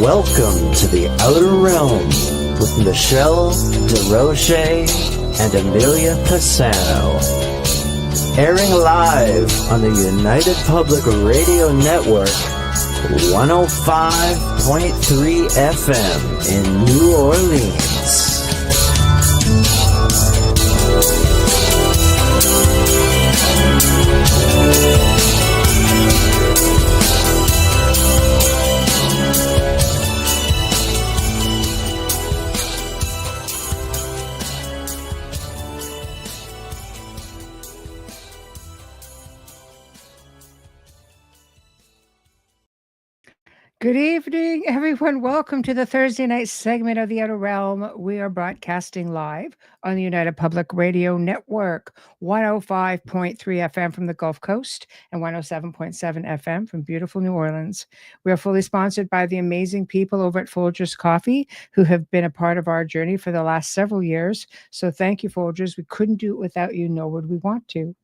Welcome to the Outer Realm with MicheleDerocher and Amelia Pisano. Airing live on the United Public Radio Network, 105.3 FM in New Orleans. Good evening, everyone. Welcome to the Thursday night segment of The Outer Realm. We are broadcasting live on the United Public Radio Network, 105.3 FM from the Gulf Coast and 107.7 FM from beautiful New Orleans. We are fully sponsored by the amazing people over at Folgers Coffee who have been a part of our journey for the last several years. So thank you, Folgers. We couldn't do it without you, nor would we want to.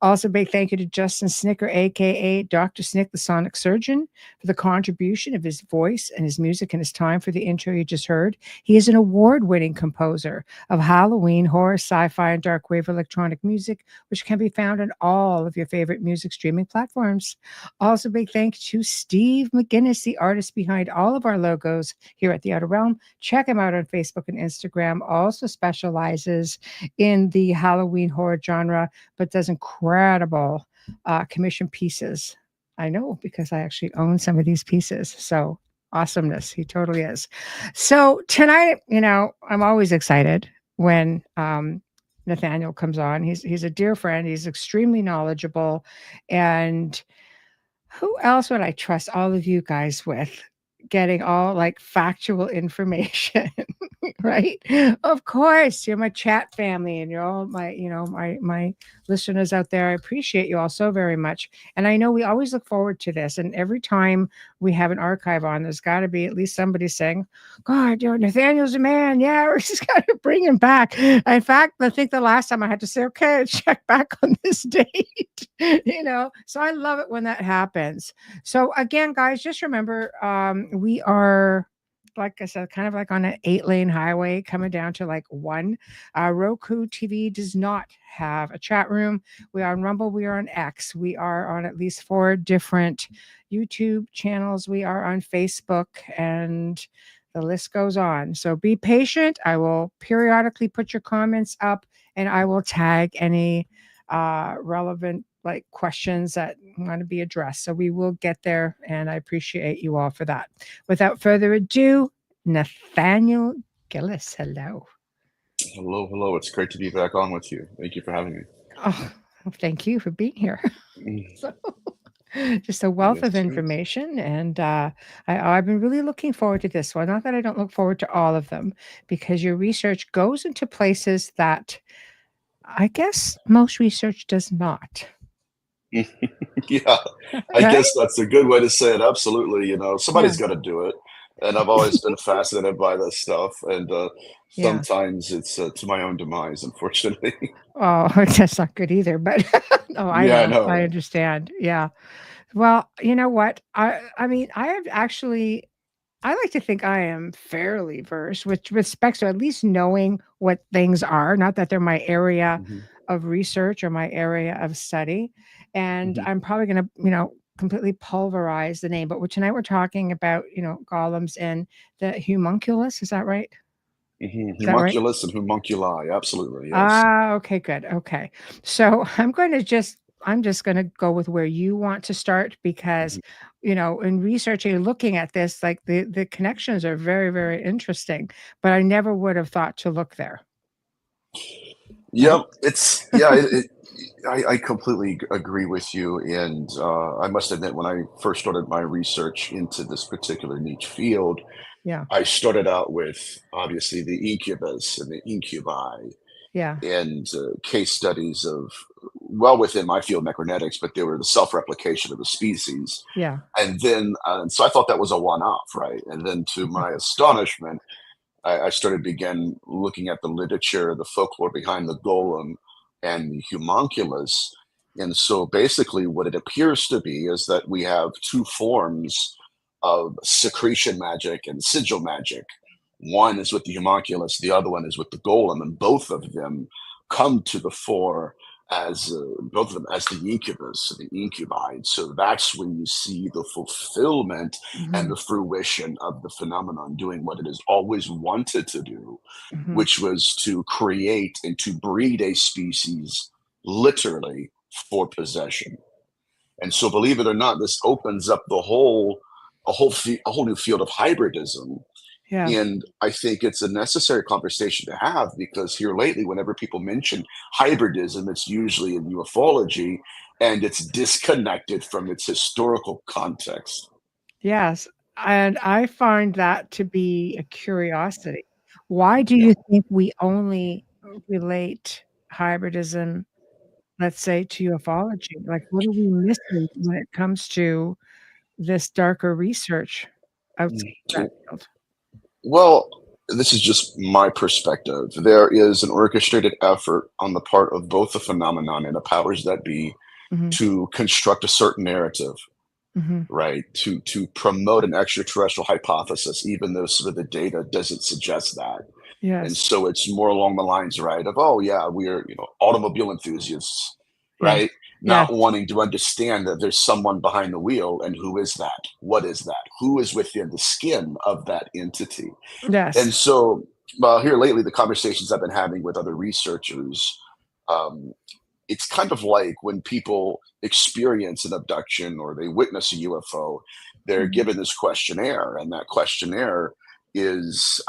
Also, big thank you to Justin Snicker, a.k.a. Dr. Snick, the Sonic Surgeon, for the contribution of his voice and his music and his time for the intro you just heard. He is an award-winning composer of Halloween, horror, sci-fi, and dark wave electronic music, which can be found on all of your favorite music streaming platforms. Also, big thank you to Steve McGinnis, the artist behind all of our logos here at The Outer Realm. Check him out on Facebook and Instagram. Also specializes in the Halloween horror genre, but does incredible commission pieces. I know because I actually own some of these pieces. So awesomeness. He totally is. So tonight, I'm always excited when Nathaniel comes on. He's a dear friend. He's extremely knowledgeable. And who else would I trust all of you guys with getting all like factual information? Right? Of course, you're my chat family and you're all my, my listeners out there. I appreciate you all so very much. And I know we always look forward to this. And every time we have an archive on, there's got to be at least somebody saying, God, Nathaniel's a man. Yeah, we're just got to bring him back. In fact, I think the last time I had to say, okay, check back on this date, so I love it when that happens. So again, guys, just remember, we are, like I said, kind of like on an 8-lane highway coming down to like one. Roku TV does not have a chat room. We are on Rumble. We are on X. We are on at least 4 different YouTube channels. We are on Facebook, and the list goes on. So be patient. I will periodically put your comments up, and I will tag any relevant questions that want to be addressed. So we will get there, and I appreciate you all for that. Without further ado, Nathaniel Gillis, hello. Hello. It's great to be back on with you. Thank you for having me. Oh, thank you for being here. So, just a wealth of information, and I've been really looking forward to this one. Not that I don't look forward to all of them, because your research goes into places that I guess most research does not. Yeah, I guess that's a good way to say it. Absolutely. Somebody's got to do it. And I've always been fascinated by this stuff. And sometimes it's to my own demise, unfortunately. Oh, that's not good either. But I understand. Yeah. Well, you know what? I like to think I am fairly versed with respect to at least knowing what things are. Not that they're my area of research or my area of study. And I'm probably going to, completely pulverize the name. But tonight we're talking about, golems and the homunculus. Is that right? Homunculus and homunculi. Absolutely. Yes. Ah, okay, good. Okay. So I'm just going to go with where you want to start, because, in researching, looking at this, like the connections are very, very interesting, but I never would have thought to look there. Yep. I completely agree with you. And I must admit, when I first started my research into this particular niche field, I started out with obviously the incubus and the incubi. And case studies of, within my field, necronetics, but they were the self-replication of the species. And then, so I thought that was a one-off, right? And then to my astonishment, I began looking at the literature, the folklore behind the golem and the homunculus. And so basically what it appears to be is that we have 2 forms of secretion magic and sigil magic. One is with the homunculus, the other one is with the golem, and both of them come to the fore as both of them as the incubus, the incubi. So that's when you see the fulfillment and the fruition of the phenomenon doing what it has always wanted to do, which was to create and to breed a species literally for possession. And so, believe it or not, this opens up a whole new field of hybridism. Yeah. And I think it's a necessary conversation to have, because here lately, whenever people mention hybridism, it's usually in ufology, and it's disconnected from its historical context. Yes. And I find that to be a curiosity. Why do Yeah. you think we only relate hybridism, let's say, to ufology? Like, what are we missing when it comes to this darker research outside that field? Well, this is just my perspective. There is an orchestrated effort on the part of both the phenomenon and the powers that be Mhm, to construct a certain narrative, mhm. right? To promote an extraterrestrial hypothesis, even though sort of the data doesn't suggest that. And Yes, so it's more along the lines, right, of, oh yeah, we're, automobile enthusiasts, yes, right? yes, Not wanting to understand that there's someone behind the wheel, and who is that? What is that? Who is within the skin of that entity? yes. And so, here lately, the conversations I've been having with other researchers, um, it's kind of like when people experience an abduction or they witness a UFO, they're Mhm, given this questionnaire, and that questionnaire is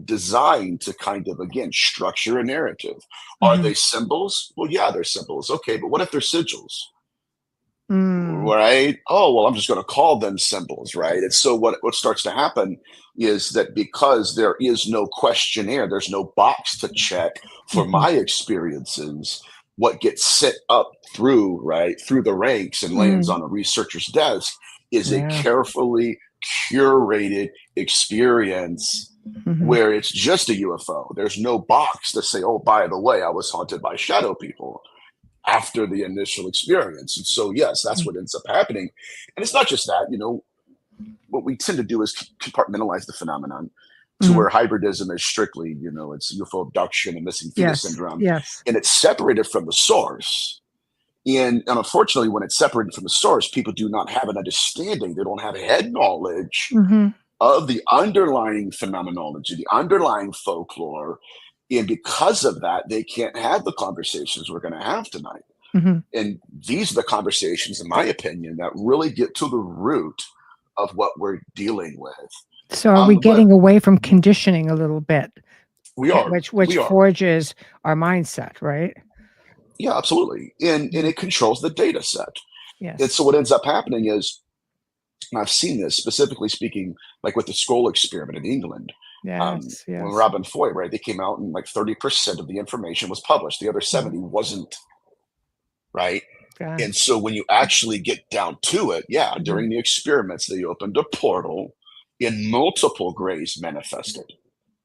designed to kind of, again, structure a narrative. Are mhm. they symbols? Well, yeah, they're symbols. Okay, but what if they're sigils? Mm, Right? Oh, well, I'm just going to call them symbols, right? And so what starts to happen is that, because there is no questionnaire, there's no box to check for mhm, my experiences, what gets set up through, right, through the ranks and lands mm. on a researcher's desk is a Yeah. carefully curated experience, Mhm, where it's just a UFO. There's no box to say, oh, by the way, I was haunted by shadow people after the initial experience. And so, yes, that's mm, what ends up happening. And it's not just that, what we tend to do is compartmentalize the phenomenon to mhm. where hybridism is strictly, it's UFO abduction and missing fetus Yes, syndrome, yes. and it's separated from the source. And unfortunately, when it's separated from the source, people do not have an understanding. They don't have head knowledge Mhm, of the underlying phenomenology, the underlying folklore. And because of that, they can't have the conversations we're going to have tonight. mhm. And these are the conversations, in my opinion, that really get to the root of what we're dealing with. So are we But getting away from conditioning a little bit, we are, which we are, forges our mindset, right? yeah, absolutely. And Mhm. it controls the data set. And Yes. so what ends up happening is, and I've seen this specifically speaking, like with the scroll experiment in England. Yes, When yes. Robin Foy, right, they came out and like 30% of the information was published. The other Mhm. 70 wasn't, right? Yeah. And so when you actually get down to it, yeah, Mhm, during the experiments, they opened a portal and multiple grays manifested.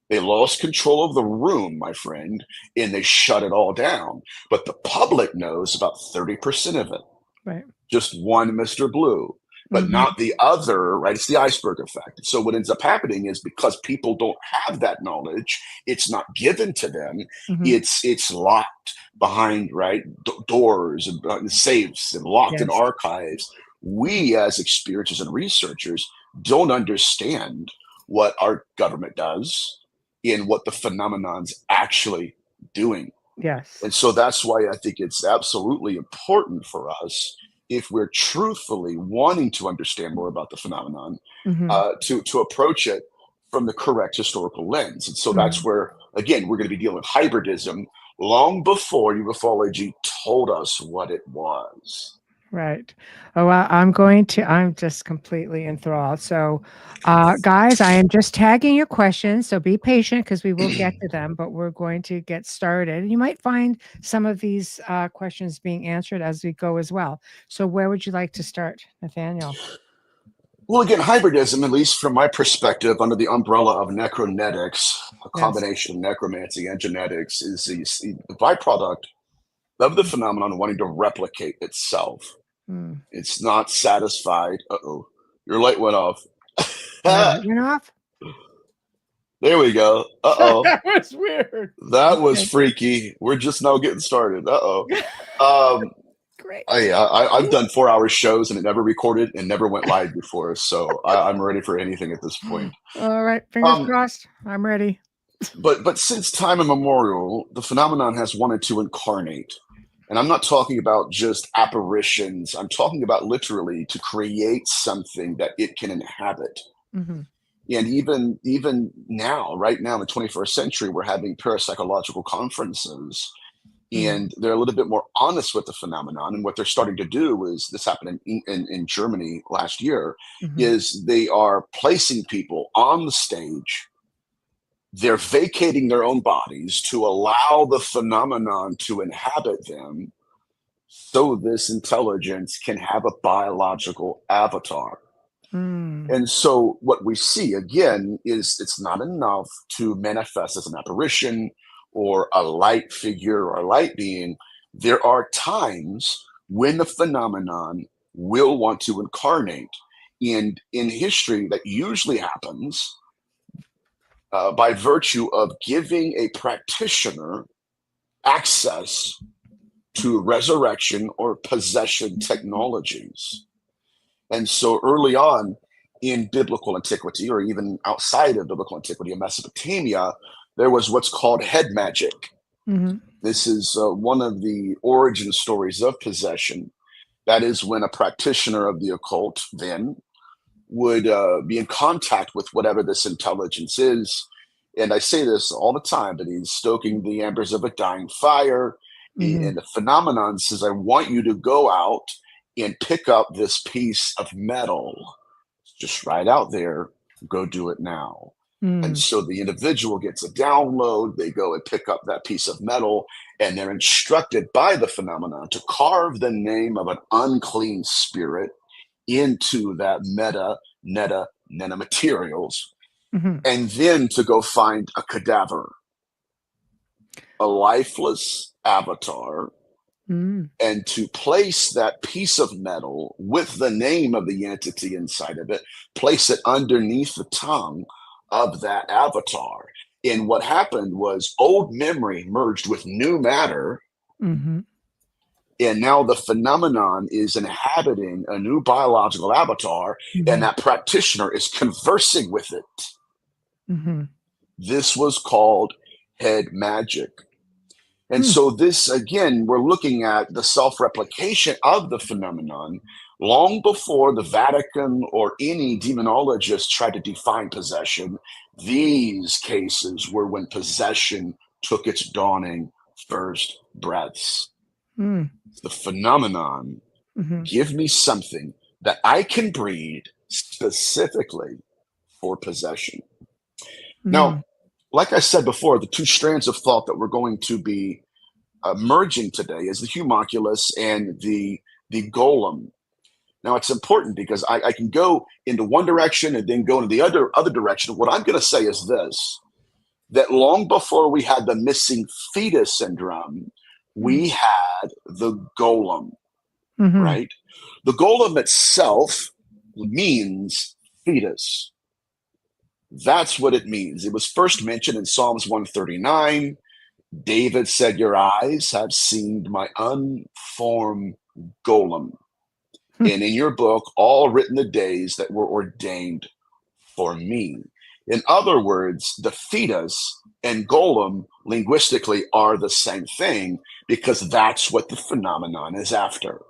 They lost control of the room, my friend, and they shut it all down. But the public knows about 30% of it. right. Just one Mr. Blue, but Mhm, not the other, right? It's the iceberg effect. So what ends up happening is, because people don't have that knowledge, it's not given to them. mhm. It's locked behind, right, doors and safes, and locked in Yes. archives. Mhm. We, as experiencers and researchers, don't understand what our government does and what the phenomenon's actually doing. Yes. And so that's why I think it's absolutely important for us, if we're truthfully wanting to understand more about the phenomenon, Mhm, to approach it from the correct historical lens. And so that's mhm. where, again, we're going to be dealing with hybridism long before ufology told us what it was. Right. Oh, well, I'm just completely enthralled. So, guys, I am just tagging your questions. So be patient because we will get to them, but we're going to get started. You might find some of these questions being answered as we go as well. So, where would you like to start, Nathaniel? Well, again, hybridism, at least from my perspective, under the umbrella of necronetics, a Yes. combination of necromancy and genetics, is the byproduct of the phenomenon wanting to replicate itself. Mm, It's not satisfied. Uh-oh. Your light went off. My light went off? There we go. Uh-oh. That was weird. That was freaky. We're just now getting started. Uh-oh. Great. I've done 4-hour shows and it never recorded and never went live before, so I'm ready for anything at this point. All right, fingers crossed. I'm ready. But since time immemorial, the phenomenon has wanted to incarnate. And I'm not talking about just apparitions. I'm talking about literally to create something that it can inhabit. Mm-hmm. And even now, right now in the 21st century, we're having parapsychological conferences. And they're a little bit more honest with the phenomenon. And what they're starting to do is, this happened in Germany last year, is they are placing people on the stage. They're vacating their own bodies to allow the phenomenon to inhabit them so this intelligence can have a biological avatar. And so what we see again is it's not enough to manifest as an apparition or a light figure or a light being. There are times when the phenomenon will want to incarnate. And in history, that usually happens by virtue of giving a practitioner access to resurrection or possession technologies. And so early on in biblical antiquity, or even outside of biblical antiquity in Mesopotamia, there was what's called head magic. This is one of the origin stories of possession. That is when a practitioner of the occult then would be in contact with whatever this intelligence is. And I say this all the time, but he's stoking the embers of a dying fire. And the phenomenon says, I want you to go out and pick up this piece of metal. It's just right out there. Go do it now. And so the individual gets a download. They go and pick up that piece of metal, and they're instructed by the phenomenon to carve the name of an unclean spirit into that netta materials, and then to go find a cadaver, a lifeless avatar, and to place that piece of metal with the name of the entity inside of it, place it underneath the tongue of that avatar. And what happened was old memory merged with new matter. And now the phenomenon is inhabiting a new biological avatar, and that practitioner is conversing with it. This was called head magic. And so this, again, we're looking at the self-replication of the phenomenon long before the Vatican or any demonologist tried to define possession. These cases were when possession took its dawning first breaths. The phenomenon, give me something that I can breed specifically for possession. Now, like I said before, the two strands of thought that we're going to be merging today is the homunculus and the golem. Now, it's important because I can go into one direction and then go into the other direction. What I'm going to say is this, that long before we had the missing fetus syndrome, we had the golem, right? The golem itself means fetus. That's what it means. It was first mentioned in Psalms 139. David said, your eyes have seen my unformed golem. And in your book, all written the days that were ordained for me. In other words, the fetus and golem linguistically are the same thing, because that's what the phenomenon is after.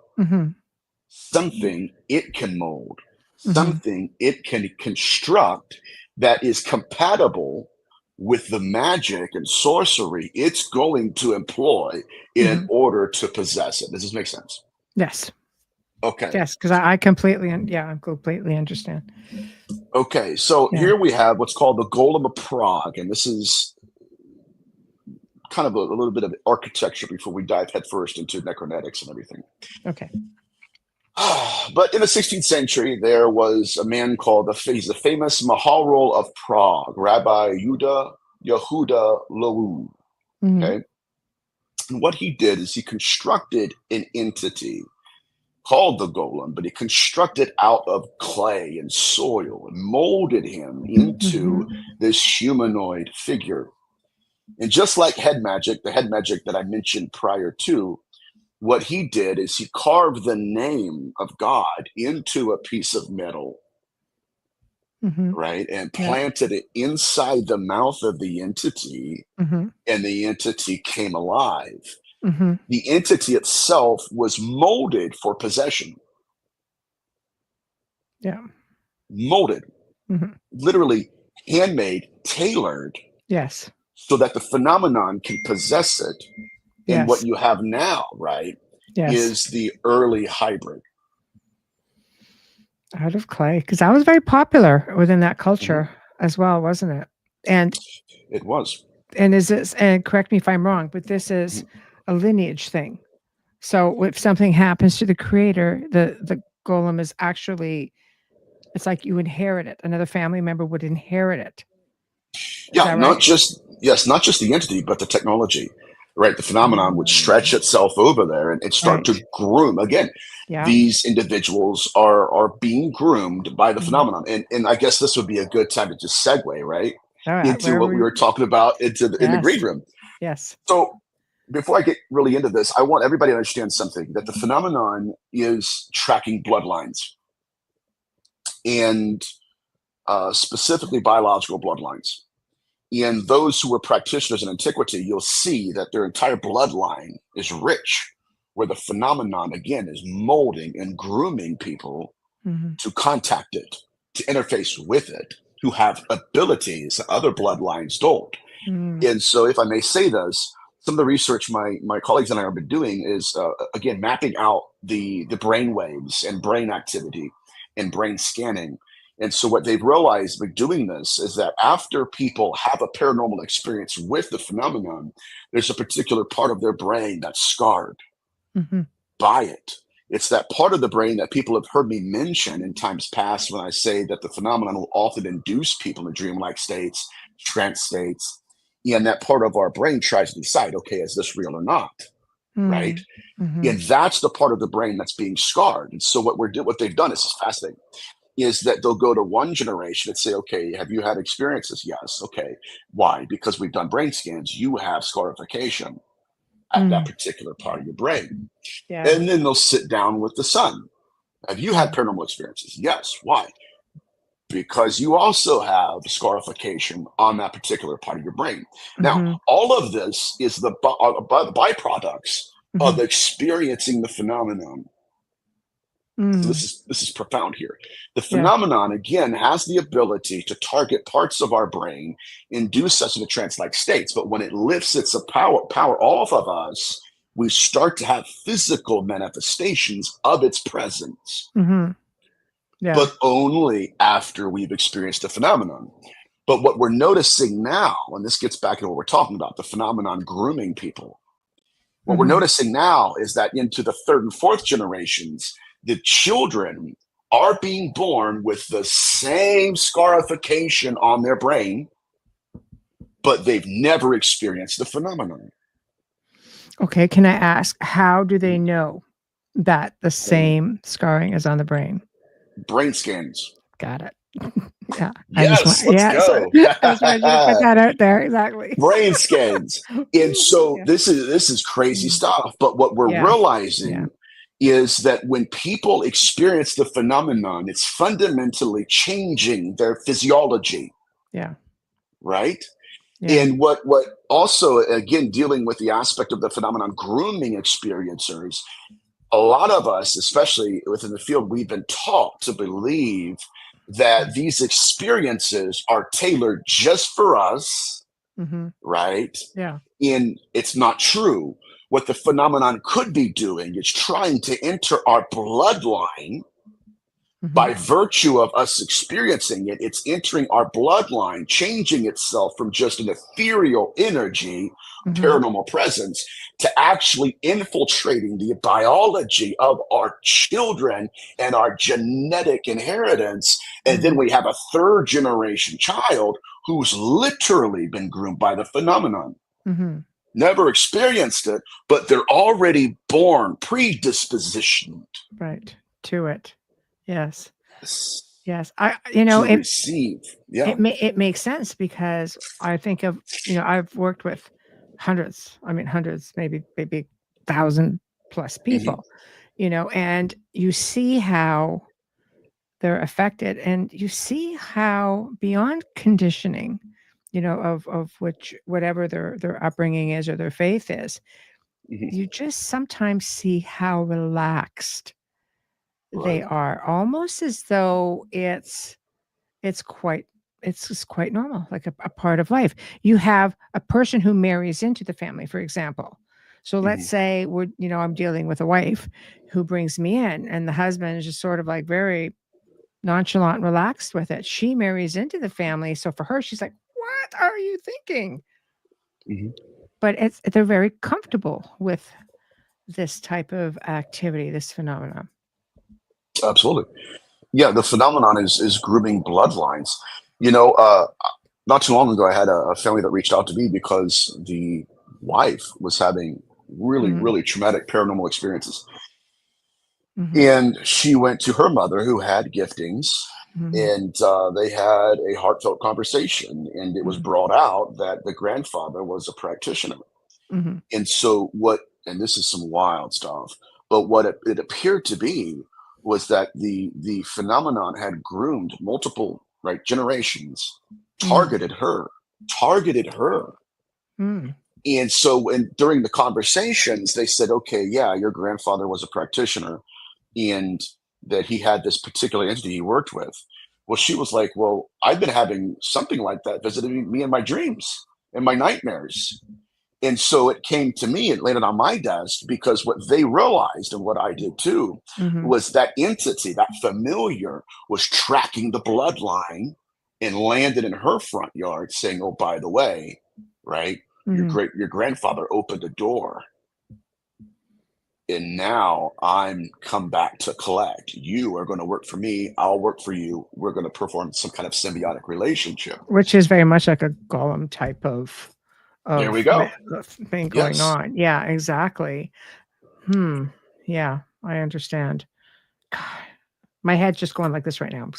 Something it can mold, something it can construct that is compatible with the magic and sorcery it's going to employ in order to possess it. Does this make sense? Yes. Okay. Yes, because I completely, I completely understand. Okay, so here we have what's called the Golem of Prague, and this is kind of a little bit of architecture before we dive headfirst into necronetics and everything. Okay. But in the 16th century, there was a man called the famous Maharal of Prague, Rabbi Yehuda Loew. Okay, and what he did is he constructed an entity called the golem, but he constructed out of clay and soil and molded him into this humanoid figure. And just like head magic, the head magic that I mentioned prior to, what he did is he carved the name of God into a piece of metal, right? And planted it inside the mouth of the entity, and the entity came alive. The entity itself was molded for possession. Yeah. Molded. Literally handmade, tailored. Yes. So that the phenomenon can possess it. And what you have now, right, is the early hybrid. Out of clay. Because that was very popular within that culture as well, wasn't it? And it was. And is this, and correct me if I'm wrong, but this is a lineage thing. So if something happens to the creator, the golem is actually, it's like you inherit it. Another family member would inherit it. Yeah, not just the entity, but the technology, right? The phenomenon would stretch itself over there and start to groom. Again, these individuals are being groomed by the phenomenon. And I guess this would be a good time to just segue, right? Into what we were talking about in the green room. Yes. So before I get really into this, I want everybody to understand something, that the phenomenon is tracking bloodlines, and specifically biological bloodlines. And those who were practitioners in antiquity, you'll see that their entire bloodline is rich, where the phenomenon, again, is molding and grooming people to contact it, to interface with it, who have abilities that other bloodlines don't. And so, if I may say this, some of the research my colleagues and I have been doing is, again, mapping out the brain waves and brain activity and brain scanning. And so what they've realized by doing this is that after people have a paranormal experience with the phenomenon, there's a particular part of their brain that's scarred by it. It's that part of the brain that people have heard me mention in times past when I say that the phenomenon will often induce people in dreamlike states, trance states, and that part of our brain tries to decide, okay, is this real or not? Right? And that's the part of the brain that's being scarred. And so what they've done is fascinating, is that they'll go to one generation and say, okay, have you had experiences? Yes. Okay. Why? Because we've done brain scans. You have scarification at that particular part of your brain. And then they'll sit down with the son. Have you had paranormal experiences? Yes. Why? Because you also have scarification on that particular part of your brain. Now, all of this is the byproducts of experiencing the phenomenon. So this is profound here. The phenomenon, again, has the ability to target parts of our brain, induce us into trance-like states. But when it lifts its power off of us, we start to have physical manifestations of its presence. But only after we've experienced the phenomenon. But what we're noticing now, and this gets back to what we're talking about, the phenomenon grooming people. What we're noticing now is that into the third and fourth generations, the children are being born with the same scarification on their brain, but they've never experienced the phenomenon. Okay, can I ask, how do they know that the same scarring is on the brain? Brain scans. Got it. Yeah. Yes, let's go. I was ready to put that out there. Exactly. Brain scans. And so this is crazy stuff. But what we're realizing is that when people experience the phenomenon, it's fundamentally changing their physiology. Yeah. Right? Yeah. And what also, again, dealing with the aspect of the phenomenon grooming experiencers, a lot of us, especially within the field, we've been taught to believe that these experiences are tailored just for us, right? Yeah. And it's not true. What the phenomenon could be doing is trying to enter our bloodline. By virtue of us experiencing it, it's entering our bloodline, changing itself from just an ethereal energy, paranormal presence, to actually infiltrating the biology of our children and our genetic inheritance. And then we have a third generation child who's literally been groomed by the phenomenon. never experienced it, but they're already born, predispositioned. Right. To it. Yes. Yes. To receive. Yeah. It makes sense because I think of, I've worked with hundreds, maybe 1,000 plus people, and you see how they're affected, and you see how beyond conditioning, of which whatever their upbringing is or their faith is, you just sometimes see how relaxed they are, almost as though it's just quite normal, like a part of life. You have a person who marries into the family, for example. So let's say I'm dealing with a wife who brings me in, and the husband is just sort of like very nonchalant and relaxed with it. She marries into the family. So for her, she's like, what are you thinking? But they're very comfortable with this type of activity, this phenomenon. Absolutely. Yeah, the phenomenon is grooming bloodlines. Not too long ago, I had a family that reached out to me because the wife was having really, really traumatic paranormal experiences. And she went to her mother who had giftings, and they had a heartfelt conversation, and it was brought out that the grandfather was a practitioner. And so and this is some wild stuff, but what it appeared to be was that the phenomenon had groomed multiple generations, targeted her. And so during the conversations, they said, okay, yeah, your grandfather was a practitioner, and that he had this particular entity he worked with. Well, she was like, well, I've been having something like that visiting me in my dreams and my nightmares. And so it came to me, it landed on my desk, because what they realized, and what I did too, was that entity, that familiar, was tracking the bloodline and landed in her front yard saying, oh, by the way, right, your grandfather opened a door, and now I'm come back to collect. You are going to work for me, I'll work for you. We're going to perform some kind of symbiotic relationship. Which is very much like a golem type of there we go. Thing going on. Yeah, exactly. Yeah, I understand. God, my head's just going like this right now.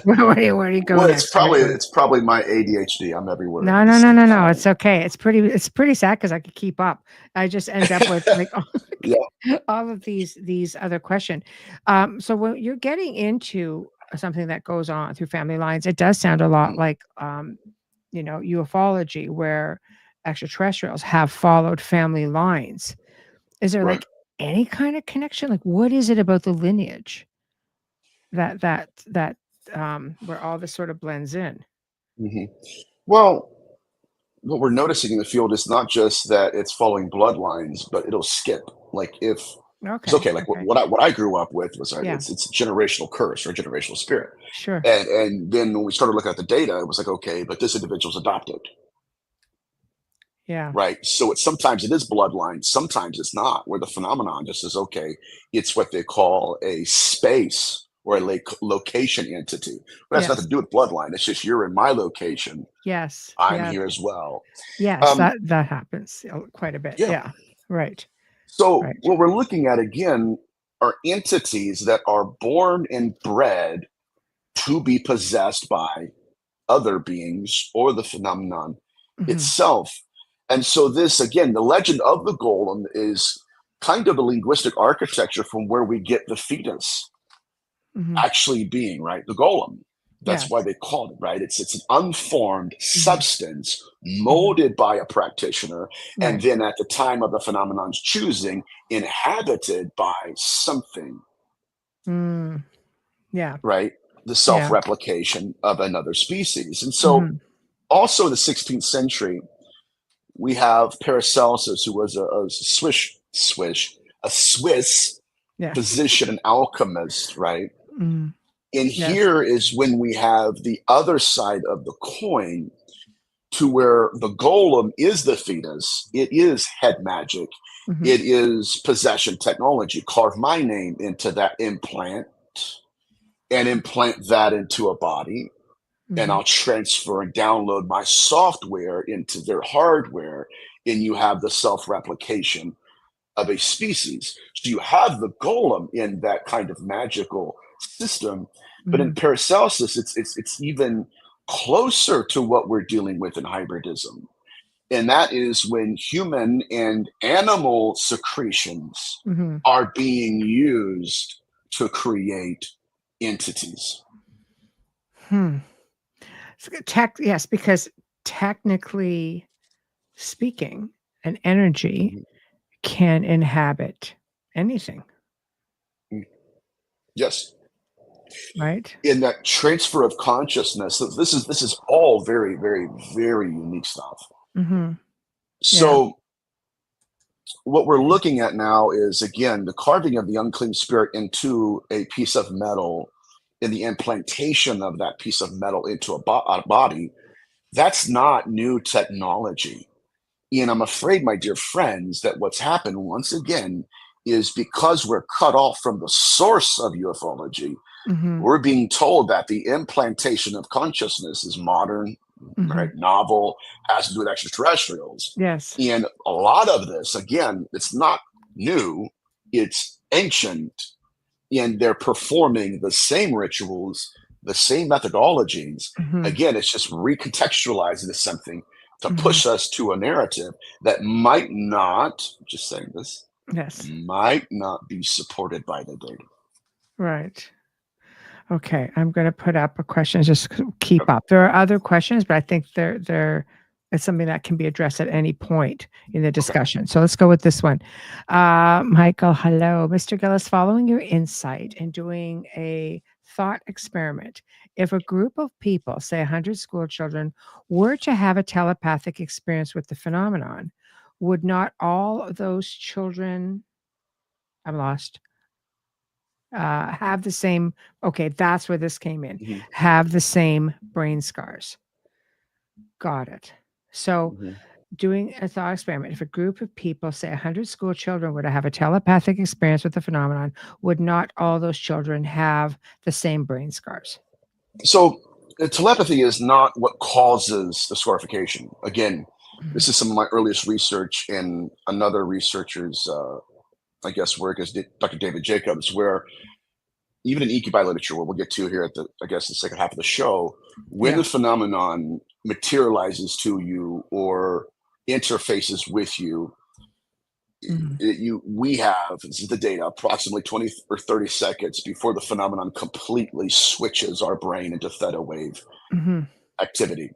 Where do you go well, next? It's probably my ADHD. I'm everywhere. No. It's okay. It's pretty sad because I could keep up. I just end up with like all of these other questions. So when you're getting into something that goes on through family lines, it does sound a lot like ufology, where extraterrestrials have followed family lines. Is there like any kind of connection? Like, what is it about the lineage that where all this sort of blends in? Well, what we're noticing in the field is not just that it's following bloodlines, but it'll skip. Like what I grew up with was it's generational curse or generational spirit. Sure. And then when we started looking at the data, it was like, okay, but this individual's adopted. Yeah. Right. So sometimes it is bloodline, sometimes it's not, where the phenomenon just is, okay, it's what they call a space or a location entity. But that's nothing to do with bloodline. It's just, you're in my location. Yes. I'm here as well. Yes, that happens quite a bit. Yeah. Right. So what we're looking at again are entities that are born and bred to be possessed by other beings or the phenomenon itself. And so this, again, the legend of the golem is kind of a linguistic architecture from where we get the fetus actually being, the golem. That's why they called it, it's an unformed substance molded by a practitioner, and then at the time of the phenomenon's choosing, inhabited by something. Yeah. Right? The self-replication of another species. And so also in the 16th century, we have Paracelsus, who was a Swiss physician and alchemist, right? And here is when we have the other side of the coin, to where the golem is the fetus. It is head magic. It is possession technology. Carve my name into that implant and implant that into a body. and I'll transfer and download my software into their hardware, and you have the self-replication of a species. So you have the golem in that kind of magical system, but in Paracelsus, it's even closer to what we're dealing with in hybridism, and that is when human and animal secretions are being used to create entities. Yes, because technically speaking, an energy can inhabit anything. Yes. Right. In that transfer of consciousness, this is all very, very, very unique stuff. So what we're looking at now is, again, the carving of the unclean spirit into a piece of metal and the implantation of that piece of metal into a body. That's not new technology. And I'm afraid, my dear friends, that what's happened once again is because we're cut off from the source of ufology, we're being told that the implantation of consciousness is modern, right, novel, has to do with extraterrestrials. Yes. And a lot of this, again, it's not new, it's ancient, and they're performing the same rituals, the same methodologies. Again, it's just recontextualized into something to push us to a narrative that might not, just saying this, might not be supported by the data. Right. Okay, I'm going to put up a question. Just keep up. There are other questions, but I think it's something that can be addressed at any point in the discussion. So let's go with this one. Michael, hello. Mr. Gillis, following your insight and doing a thought experiment, if a group of people, say 100 school children, were to have a telepathic experience with the phenomenon, would not all of those children, I'm lost, have the same, okay, that's where this came in, have the same brain scars. Got it. So doing a thought experiment, if a group of people, say 100 school children, were to have a telepathic experience with the phenomenon, would not all those children have the same brain scars? So telepathy is not what causes the scarification. Again, this is some of my earliest research, and another researcher's I guess work is Dr. David Jacobs, where even in incubi literature, what we'll get to here at the, I guess, the second half of the show, when the phenomenon materializes to you or interfaces with you, we have, this is the data, approximately 20 or 30 seconds before the phenomenon completely switches our brain into theta wave activity.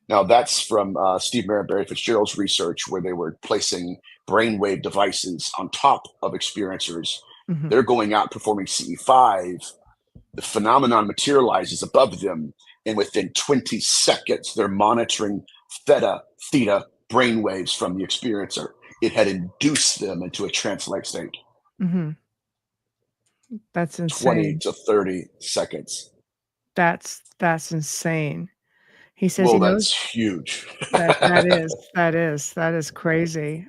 Now, that's from Steve Merritt, Barry Fitzgerald's research, where they were placing brainwave devices on top of experiencers. They're going out performing CE5. The phenomenon materializes above them, and within 20 seconds, they're monitoring theta brainwaves from the experiencer. It had induced them into a trance-like state. That's insane. 20 to 30 seconds. That's insane. He says, well, that's huge. that is crazy.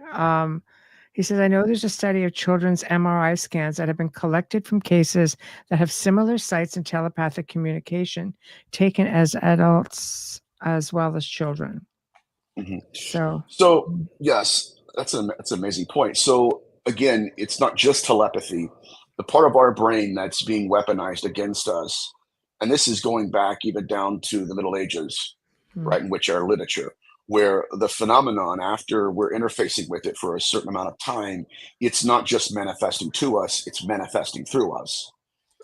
He says, I know there's a study of children's MRI scans that have been collected from cases that have similar sites in telepathic communication taken as adults as well as children. So yes, that's an amazing point. So again, it's not just telepathy. The part of our brain that's being weaponized against us, and this is going back even down to the Middle Ages, right, in which our literature, where the phenomenon, after we're interfacing with it for a certain amount of time, it's not just manifesting to us, it's manifesting through us.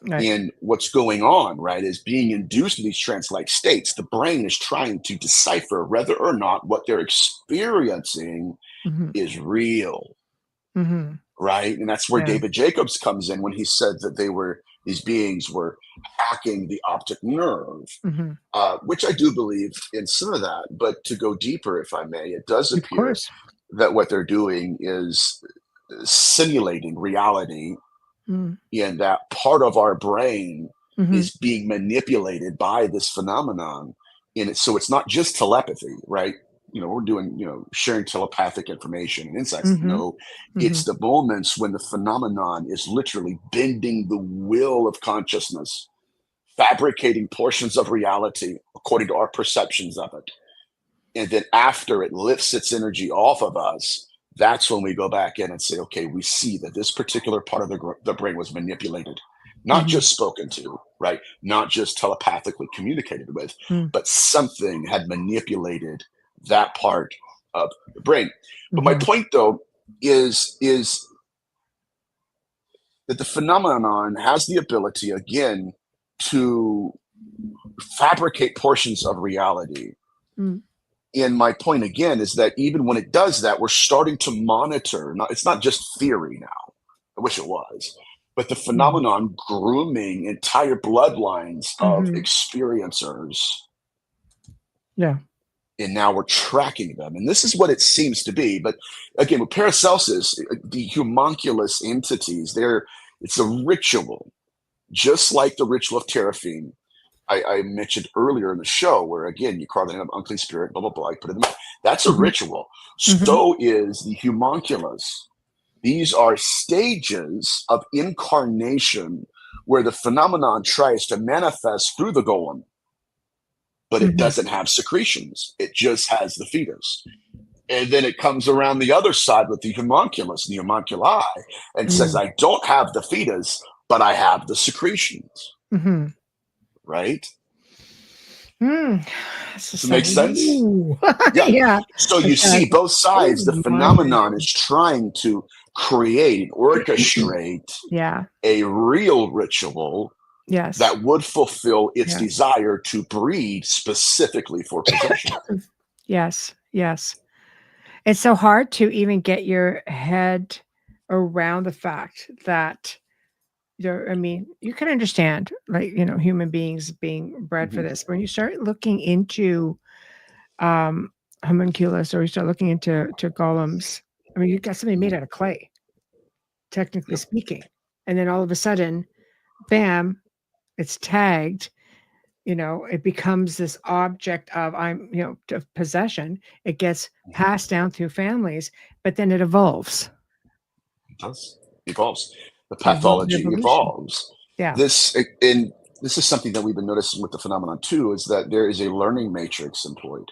Right. And what's going on, right, is being induced in these trance-like states. The brain is trying to decipher whether or not what they're experiencing is real, right? And that's where David Jacobs comes in when he said that these beings were hacking the optic nerve, which I do believe in some of that. But to go deeper, if I may, it does appear that what they're doing is simulating reality, and that part of our brain is being manipulated by this phenomenon. And so it's not just telepathy, right? We're doing, sharing telepathic information and insights. No, it's the moments when the phenomenon is literally bending the will of consciousness fabricating portions of reality according to our perceptions of it. And then after it lifts its energy off of us, that's when we go back in and say, okay, we see that this particular part of the brain was manipulated, not just spoken to, right? Not just telepathically communicated with, but something had manipulated that part of the brain. But my point, though, is that the phenomenon has the ability, again, to fabricate portions of reality. And my point again is that even when it does that, we're starting to monitor. It's not just theory now. I wish it was, but the phenomenon grooming entire bloodlines of experiencers. Yeah. And now we're tracking them. And this is what it seems to be. But again, with Paracelsus, the homunculus entities, it's a ritual, just like the ritual of Terafine. I mentioned earlier in the show, where again you carve the name of unclean spirit, blah blah blah. I put it in. That's a ritual. So is the homunculus. These are stages of incarnation where the phenomenon tries to manifest through the golem, but it doesn't have secretions. It just has the fetus. And then it comes around the other side with the homunculus, the homunculi, and says, "I don't have the fetus, but I have the secretions." Right? Does it make sense? Yeah. So you see both sides. The phenomenon is trying to create, orchestrate a real ritual that would fulfill its desire to breed specifically for possession. Yes. It's so hard to even get your head around the fact that you can understand, like, human beings being bred for this. When you start looking into homunculus, or you start looking into golems, you got something made out of clay, technically speaking. And then all of a sudden, bam, it's tagged. It becomes this object of of possession. It gets passed down through families, but then it evolves. It does. Evolves. The pathology evolves. Yeah. This is something that we've been noticing with the phenomenon too, is that there is a learning matrix employed.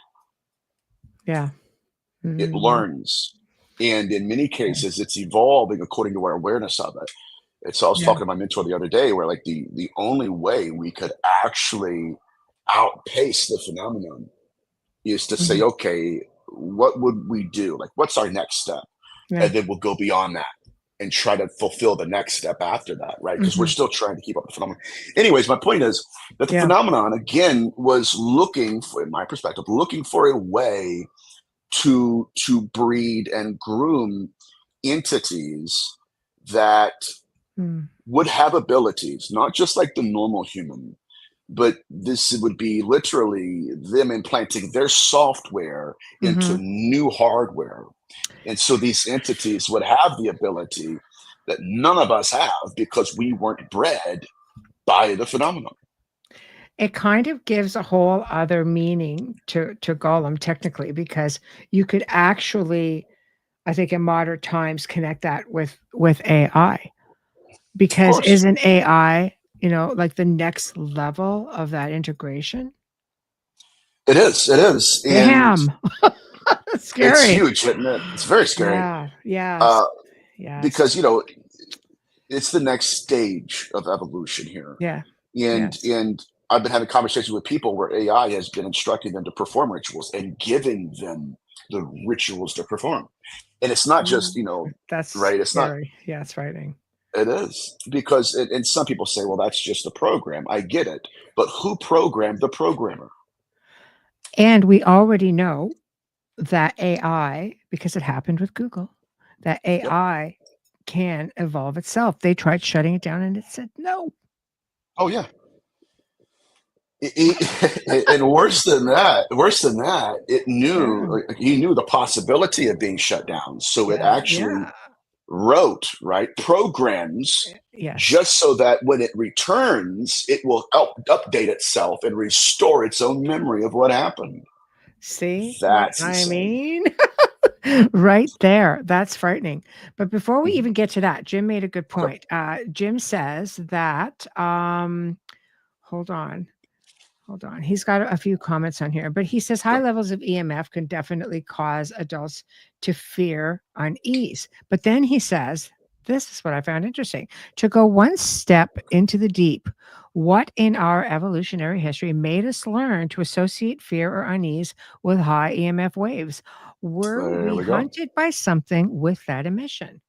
Yeah. It learns. And in many cases, it's evolving according to our awareness of it. So I was talking to my mentor the other day, where like the only way we could actually outpace the phenomenon is to say, okay, what would we do? Like, what's our next step? And then we'll go beyond that and try to fulfill the next step after that, right? Because we're still trying to keep up with the phenomenon. Anyways, my point is that the phenomenon, again, was looking for, in my perspective, looking for a way to breed and groom entities that would have abilities, not just like the normal human, but this would be literally them implanting their software into new hardware. And so these entities would have the ability that none of us have because we weren't bred by the phenomenon. It kind of gives a whole other meaning to golem, technically, because you could actually, I think in modern times, connect that with AI. Because isn't AI, like the next level of that integration? It is. Damn. That's scary. It's huge, isn't it? It's very scary. Yeah. Because, it's the next stage of evolution here. Yeah. And I've been having conversations with people where AI has been instructing them to perform rituals and giving them the rituals to perform. And it's not just, that's right. It's scary. not. Yeah, it's frightening. It is, because, and some people say, well, that's just a program. I get it. But who programmed the programmer? And we already know that AI, because it happened with Google, that AI can evolve itself. They tried shutting it down and it said no. Oh, yeah. And worse than that, it knew, he knew the possibility of being shut down. So it actually wrote, programs just so that when it returns, it will update itself and restore its own memory of what happened. See, that's I mean, right there. That's frightening. But before we even get to that, Jim made a good point. Jim says that hold on. He's got a few comments on here, but he says high levels of EMF can definitely cause adults to fear unease. But then he says, this is what I found interesting, to go one step into the deep. What in our evolutionary history made us learn to associate fear or unease with high EMF waves? Were we hunted by something with that emission?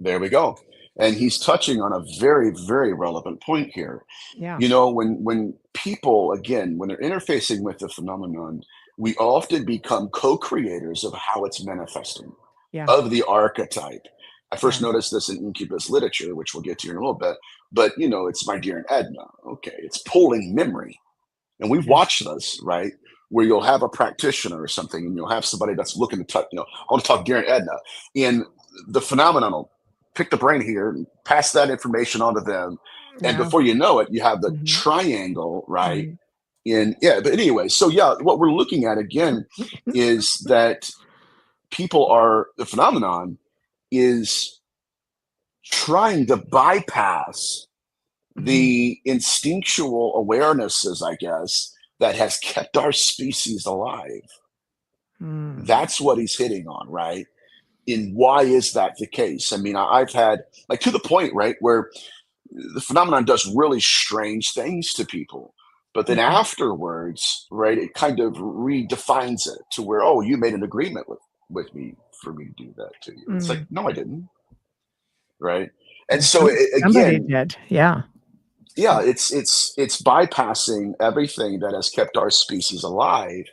There we go. And he's touching on a very, very relevant point here. Yeah. You know, when people, again, when they're interfacing with the phenomenon, we often become co-creators of how it's manifesting, of the archetype. I first noticed this in incubus literature, which we'll get to in a little bit. But, you know, it's my dear Edna. Okay, it's pulling memory. And we've watched this, right? Where you'll have a practitioner or something, and you'll have somebody that's looking to touch, you know, I want to talk dear Edna. And the phenomenon will pick the brain here and pass that information on to them. And before you know it, you have the triangle, right? But anyway, so what we're looking at again is that the phenomenon is trying to bypass the instinctual awarenesses, I guess, that has kept our species alive. That's what he's hitting on, right? And why is that the case? I mean, I've had, like, to the point, right, where the phenomenon does really strange things to people. But then afterwards, right, it kind of redefines it to where, oh, you made an agreement with me for me to do that to you. It's like, no, I didn't. Right. And so somebody again, did. Yeah, it's bypassing everything that has kept our species alive.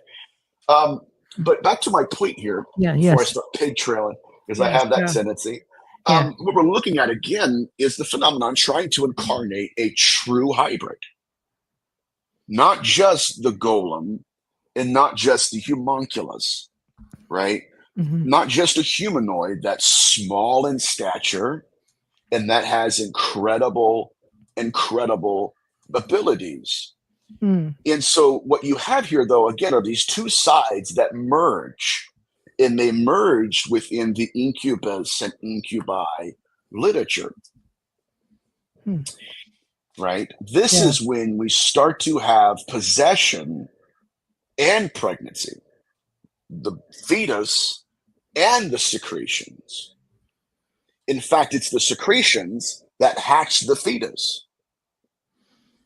But back to my point here, before I start pig trailing, because I have that tendency. What we're looking at again is the phenomenon trying to incarnate a true hybrid, not just the golem and not just the homunculus, right? Not just a humanoid that's small in stature and that has incredible abilities. And so what you have here, though, again, are these two sides that merge, and they merged within the incubus and incubi literature. Right? This is when we start to have possession and pregnancy, the fetus and the secretions. In fact, it's the secretions that hatch the fetus.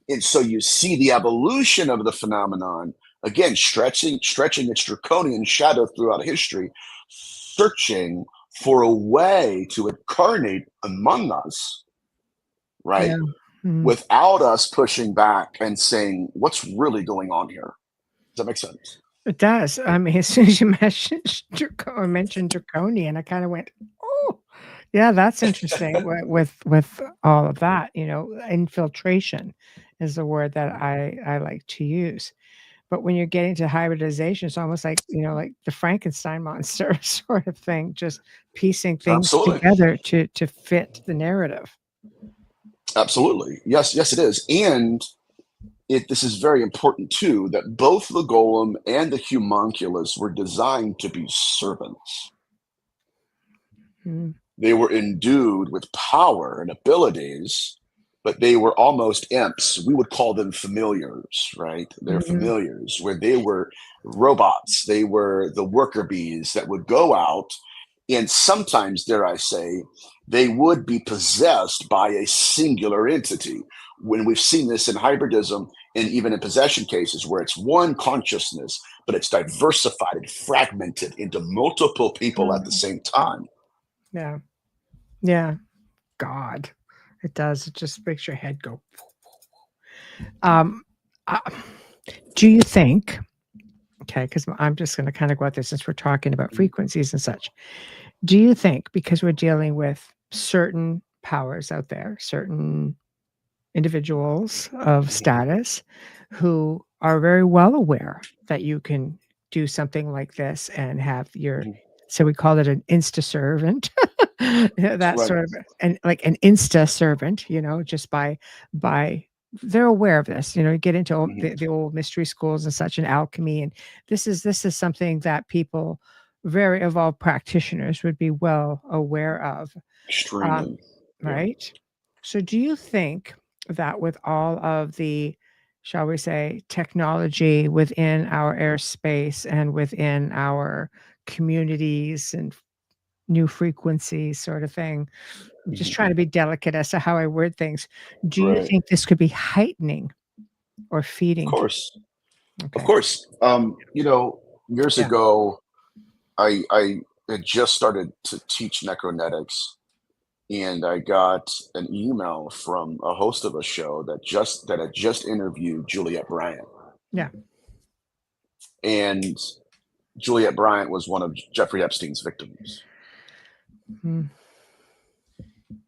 And so you see the evolution of the phenomenon, again, stretching its draconian shadow throughout history, searching for a way to incarnate among us, right? Without us pushing back and saying, what's really going on here? Does that make sense? It does. I mean, as soon as you mentioned draconian, I kind of went, oh, yeah, that's interesting. with all of that, you know, infiltration is the word that I like to use. But when you're getting to hybridization, it's almost like, you know, like the Frankenstein monster sort of thing, just piecing things together to fit the narrative. Absolutely. Yes, it is. And this is very important too, that both the golem and the homunculus were designed to be servants. They were endued with power and abilities, but they were almost imps. We would call them familiars, right? They're familiars, where they were robots. They were the worker bees that would go out, and sometimes, dare I say, they would be possessed by a singular entity. When we've seen this in hybridism and even in possession cases where it's one consciousness, but it's diversified and fragmented into multiple people at the same time. Yeah. God, it does. It just makes your head go. Do you think, okay, because I'm just going to kind of go out there since we're talking about frequencies and such. Do you think, because we're dealing with certain powers out there, certain individuals of status who are very well aware that you can do something like this and have your, so we call it an insta servant, that sort of, and like an insta servant, you know, just by they're aware of this, you know, you get into the old mystery schools and such, and alchemy, and this is something that people, very evolved practitioners, would be well aware of. Extremely. Right? So do you think that with all of the shall we say, technology within our airspace and within our communities and new frequencies sort of thing. I'm just trying to be delicate as to how I word things. Do you think this could be heightening or feeding? Of course. Okay. Of course. Years ago, I had just started to teach necronetics, and I got an email from a host of a show that had just interviewed Juliet Bryant. Yeah. And Juliet Bryant was one of Jeffrey Epstein's victims. Mm-hmm.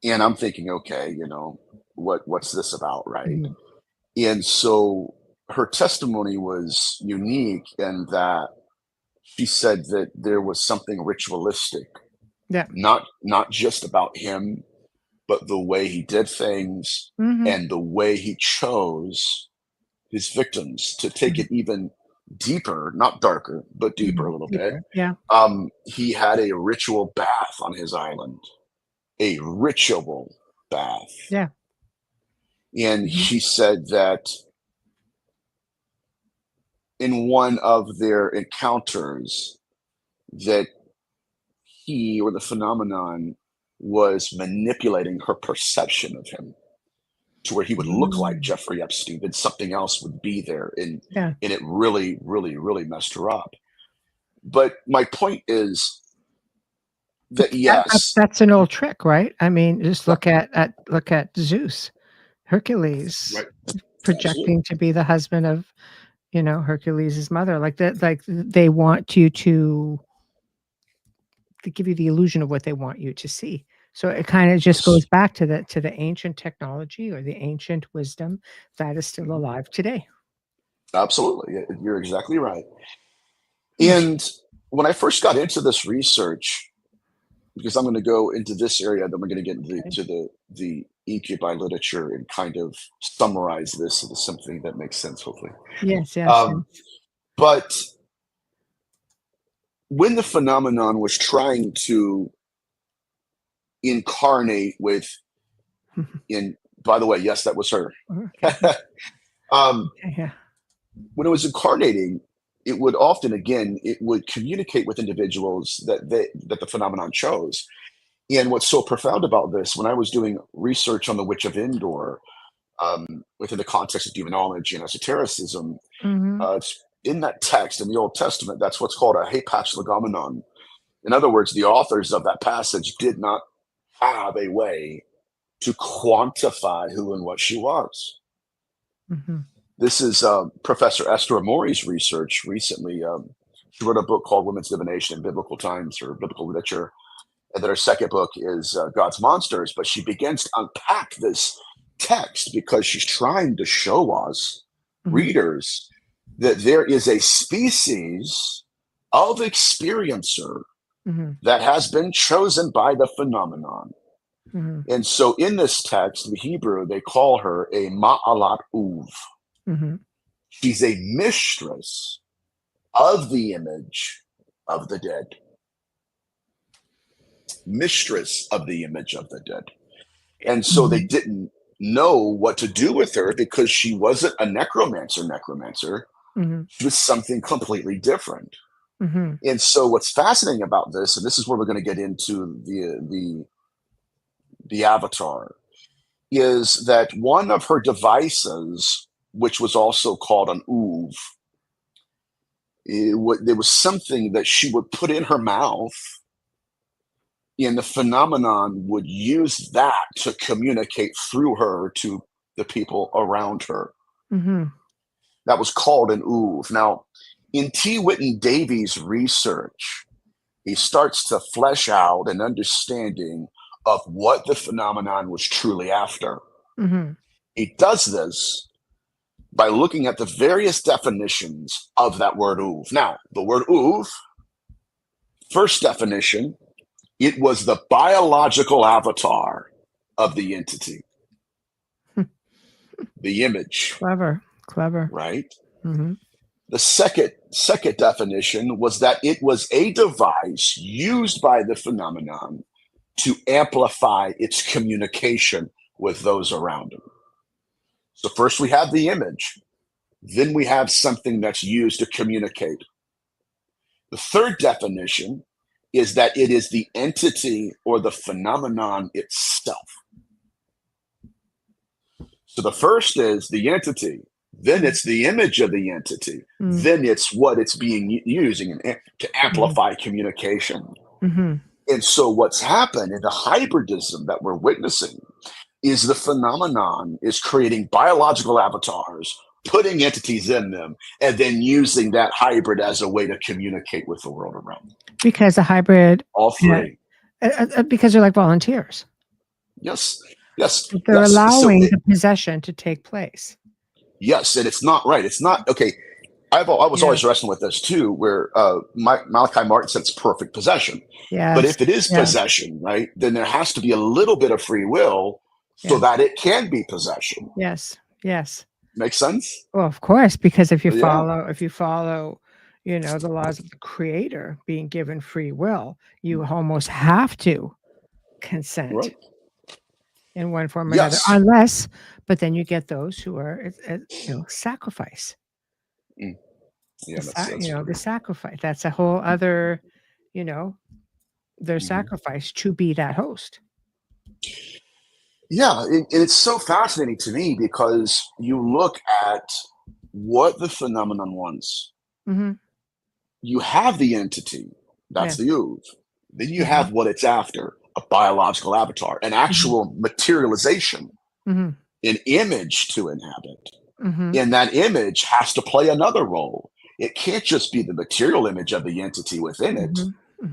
And I'm thinking, okay, what's this about, right? Mm-hmm. And so her testimony was unique in that she said that there was something ritualistic, not just about him, but the way he did things and the way he chose his victims to take it even deeper, not darker, but deeper a little bit. Yeah. He had a ritual bath on his island, a ritual bath. Yeah. And she said that in one of their encounters that he or the phenomenon was manipulating her perception of him to where he would look like Jeffrey Epstein, and something else would be there. And it really, really, really messed her up. But my point is that that's an old trick, right? I mean, just look at Zeus, Hercules, projecting to be the husband of, Hercules' mother. Like that, like they want you to give you the illusion of what they want you to see. So it kind of just goes back to the ancient technology or the ancient wisdom that is still alive today. Absolutely. You're exactly right. And when I first got into this research, because I'm going to go into this area, then we're going to get into the incubi literature and kind of summarize this into something that makes sense, hopefully. Yes. But when the phenomenon was trying to incarnate by the way, yes, that was her. When it was incarnating, it would often, it would communicate with individuals that the phenomenon chose. And what's so profound about this, when I was doing research on the Witch of Endor, within the context of demonology and esotericism, in that text in the Old Testament, that's what's called a hapach legomenon. In other words, the authors of that passage did not have a way to quantify who and what she was. This is Professor Esther Amori's research recently. She wrote a book called Women's Divination in Biblical Times or Biblical Literature. And then her second book is God's Monsters. But she begins to unpack this text because she's trying to show us, readers, that there is a species of experiencer that has been chosen by the phenomenon. And so in this text, the Hebrew, they call her a ma'alat uv. She's a mistress of the image of the dead. Mistress of the image of the dead. And so they didn't know what to do with her because she wasn't a necromancer. She was something completely different. And so what's fascinating about this, and this is where we're going to get into the avatar, is that one of her devices, which was also called an uv, there was something that she would put in her mouth, and the phenomenon would use that to communicate through her to the people around her. That was called an uv. Now, in T. Whitney Davies' research, he starts to flesh out an understanding of what the phenomenon was truly after. He does this by looking at the various definitions of that word uv. Now, the word uv, first definition, it was the biological avatar of the entity. The image. Clever. Right? The second definition was that it was a device used by the phenomenon to amplify its communication with those around him. So first we have the image. then we have something that's used to communicate. The third definition is that it is the entity or the phenomenon itself. So the first is the entity, then it's the image of the entity, then it's what it's being using to amplify communication. And so what's happened in the hybridism that we're witnessing is the phenomenon is creating biological avatars, putting entities in them, and then using that hybrid as a way to communicate with the world around them. Because a hybrid, all three, because they're like volunteers. Yes. They're allowing the possession to take place. Yes, and it's not right. It's not okay. I was always wrestling with this too, where Malachi Martin said it's perfect possession. Yeah. But if it is possession, right, then there has to be a little bit of free will so that it can be possession. Yes. Makes sense? Well, of course, because if you follow, you know, the laws of the creator being given free will, you almost have to consent in one form or another, unless, but then you get those who are, you know, sacrifice. Yeah, the sacrifice. That's a whole other, you know, their sacrifice to be that host. Yeah, and it's so fascinating to me because you look at what the phenomenon wants. You have the entity, that's the Uv. Then you have what it's after, a biological avatar, an actual materialization, an image to inhabit. And that image has to play another role. It can't just be the material image of the entity within it.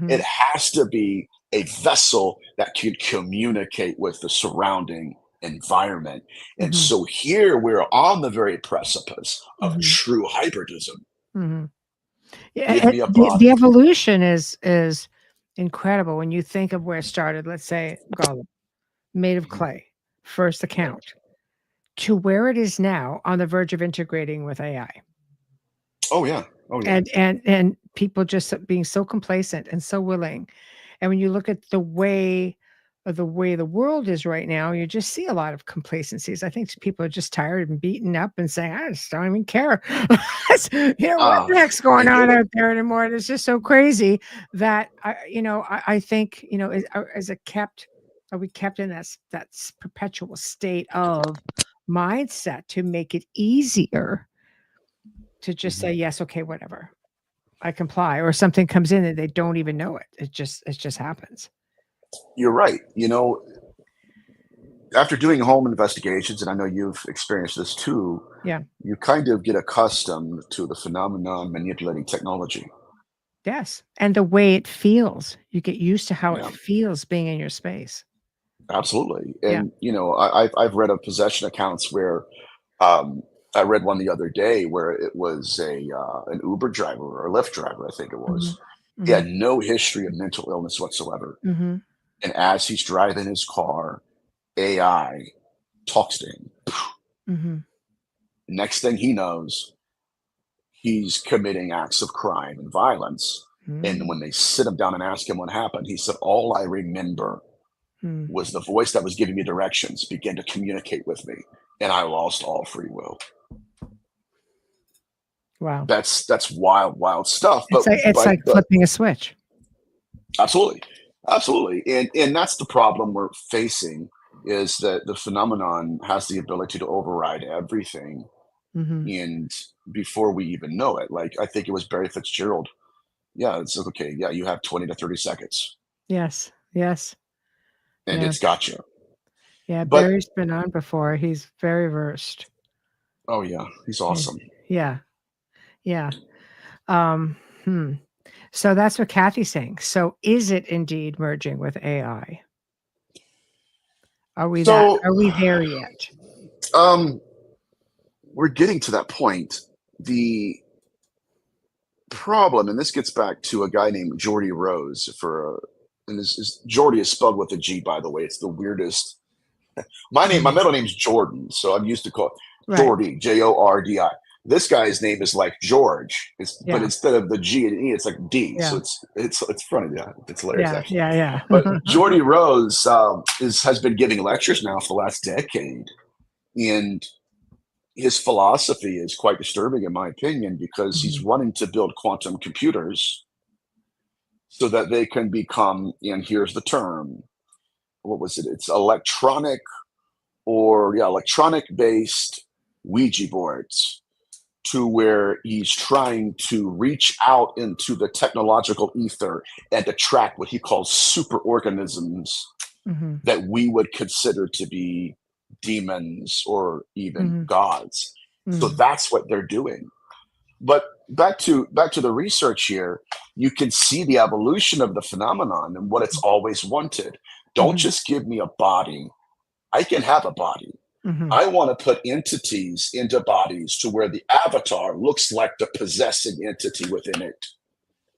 It has to be a vessel that can communicate with the surrounding environment. And so here we're on the very precipice of true hybridism. The evolution is incredible when you think of where it started. Let's say Golem, made of clay, first account, to where it is now on the verge of integrating with AI. Oh yeah. And people just being so complacent and so willing. And when you look at the way the world is right now, you just see a lot of complacencies. I think people are just tired and beaten up and saying, I just don't even care. You know, what the heck's going on out there anymore? And it's just so crazy that I think, you know, are we kept in that perpetual state of mindset to make it easier to just say, yes, okay, whatever, I comply, or something comes in and they don't even know it. It just happens. You're right. You know, after doing home investigations, and I know you've experienced this too, you kind of get accustomed to the phenomenon manipulating technology. Yes. And the way it feels, you get used to how it feels being in your space. Absolutely. And, you know, I've read of possession accounts where I read one the other day where it was an Uber driver or a Lyft driver, I think it was. He had no history of mental illness whatsoever. And as he's driving his car, AI talks to him. Next thing he knows, he's committing acts of crime and violence. And when they sit him down and ask him what happened, he said, all I remember was the voice that was giving me directions began to communicate with me, and I lost all free will. Wow. That's wild stuff. But it's like flipping a switch. Absolutely. And that's the problem we're facing, is that the phenomenon has the ability to override everything. And before we even know it, like I think it was Barry Fitzgerald. Yeah, it's like, okay, yeah, you have 20 to 30 seconds. Yes. And it's got you. Yeah, Barry's been on before. He's very versed. Oh yeah, he's awesome. Yeah. So that's what Kathy's saying. So is it indeed merging with AI? Are we there yet? We're getting to that point. The problem, and this gets back to a guy named Geordie Rose and Geordie is spelled with a G, by the way. It's the weirdest. My middle name's Jordan, so I'm used to call it Geordie, Jordi. This guy's name is like George, but instead of the G and E, it's like D. So it's funny. Yeah, it's hilarious. Actually. Yeah. But Geordie Rose has been giving lectures now for the last decade, and his philosophy is quite disturbing, in my opinion, because he's wanting to build quantum computers so that they can become, and here's the term, what was it? It's electronic electronic based Ouija boards, to where he's trying to reach out into the technological ether and attract what he calls superorganisms that we would consider to be demons or even gods. So that's what they're doing. But back to the research here, you can see the evolution of the phenomenon and what it's always wanted. Don't just give me a body. I can have a body. I want to put entities into bodies to where the avatar looks like the possessing entity within it.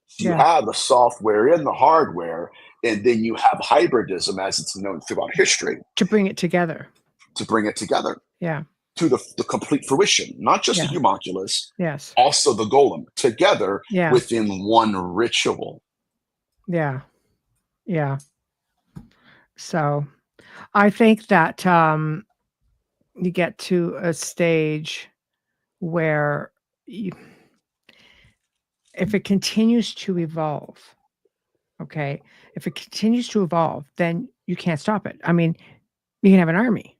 So you have the software and the hardware, and then you have hybridism, as it's known throughout history, to bring it together. Yeah. To the complete fruition, not just the homunculus, also the golem, together within one ritual. Yeah. So I think that you get to a stage where if it continues to evolve, if it continues to evolve, then you can't stop it. I mean, you can have an army.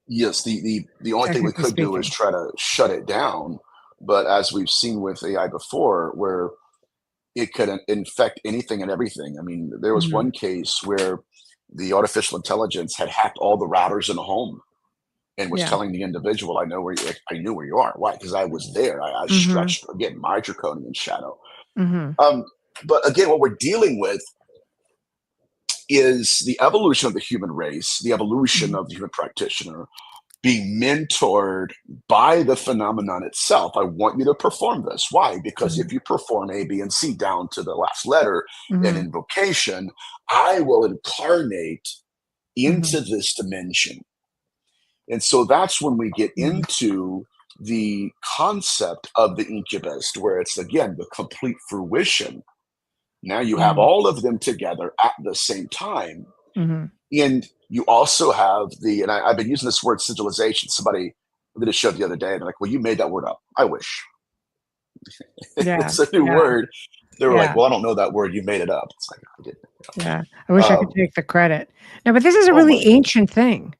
Yes, the only thing we could do is try to shut it down. But as we've seen with AI before, where it could infect anything and everything. I mean, there was one case where the artificial intelligence had hacked all the routers in a home and was telling the individual, I knew where you are. Why? Because I was there. I stretched, again, my draconian shadow. But again, what we're dealing with is the evolution of the human race, the evolution of the human practitioner being mentored by the phenomenon itself. I want you to perform this. Why? Because if you perform A, B, and C down to the last letter in invocation, I will incarnate into this dimension. And so that's when we get into the concept of the incubus, where it's, again, the complete fruition. Now you have all of them together at the same time. And you also have and I've been using this word sigilization. Somebody did a show the other day, and they're like, well, you made that word up. I wish. It's a new word. They were like, well, I don't know that word. You made it up. It's like, I didn't. I wish I could take the credit. No, but this is a really ancient thing.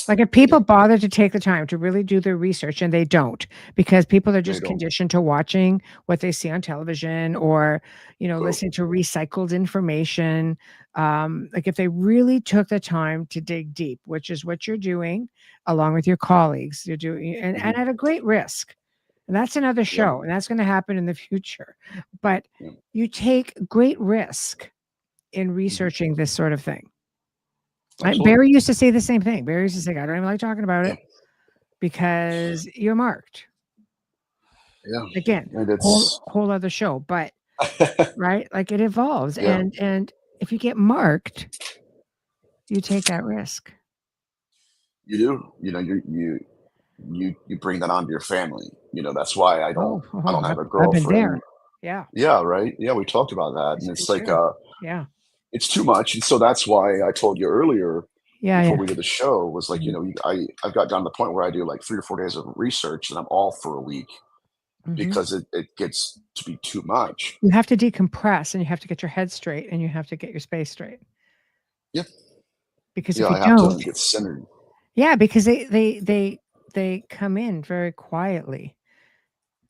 Like, if people bother to take the time to really do their research, and they don't, because people are just conditioned to watching what they see on television, or, listening to recycled information. Like, if they really took the time to dig deep, which is what you're doing, along with your colleagues, you're doing, and at a great risk. And that's another show, and that's going to happen in the future. But you take great risk in researching this sort of thing. Barry used to say the same thing. Barry used to say, I don't even like talking about it because you're marked. Yeah. Again, whole other show, but right? Like, it evolves. And if you get marked, you take that risk. You do. You bring that onto your family. That's why I don't have a girlfriend. I've been there. Yeah. Yeah, right. Yeah, we talked about that. And it's like it's too much. And so that's why I told you earlier, before we did the show, was like, I've got down to the point where I do like 3 or 4 days of research, and I'm off for a week because it gets to be too much. You have to decompress, and you have to get your head straight, and you have to get your space straight. Yeah. Because if you I have to get centered. Yeah, because they come in very quietly,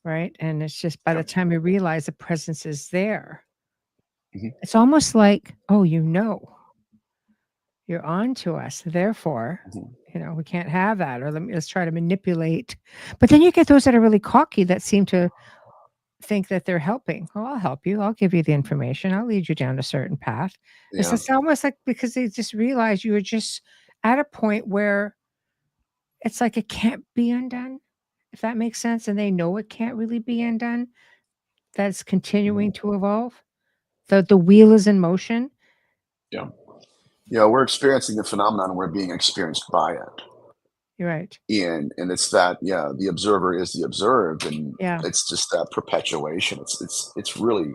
right? And it's just by the time you realize the presence is there, it's almost like, you're on to us. Therefore, we can't have that, or let's try to manipulate. But then you get those that are really cocky that seem to think that they're helping. Oh, I'll help you. I'll give you the information. I'll lead you down a certain path. Yeah. It's almost like, because they just realize you are just at a point where it's like it can't be undone, if that makes sense. And they know it can't really be undone. That's continuing to evolve. The wheel is in motion. Yeah. Yeah, we're experiencing a phenomenon, and we're being experienced by it. You're right. And it's that, the observer is the observed, and it's just that perpetuation. It's really,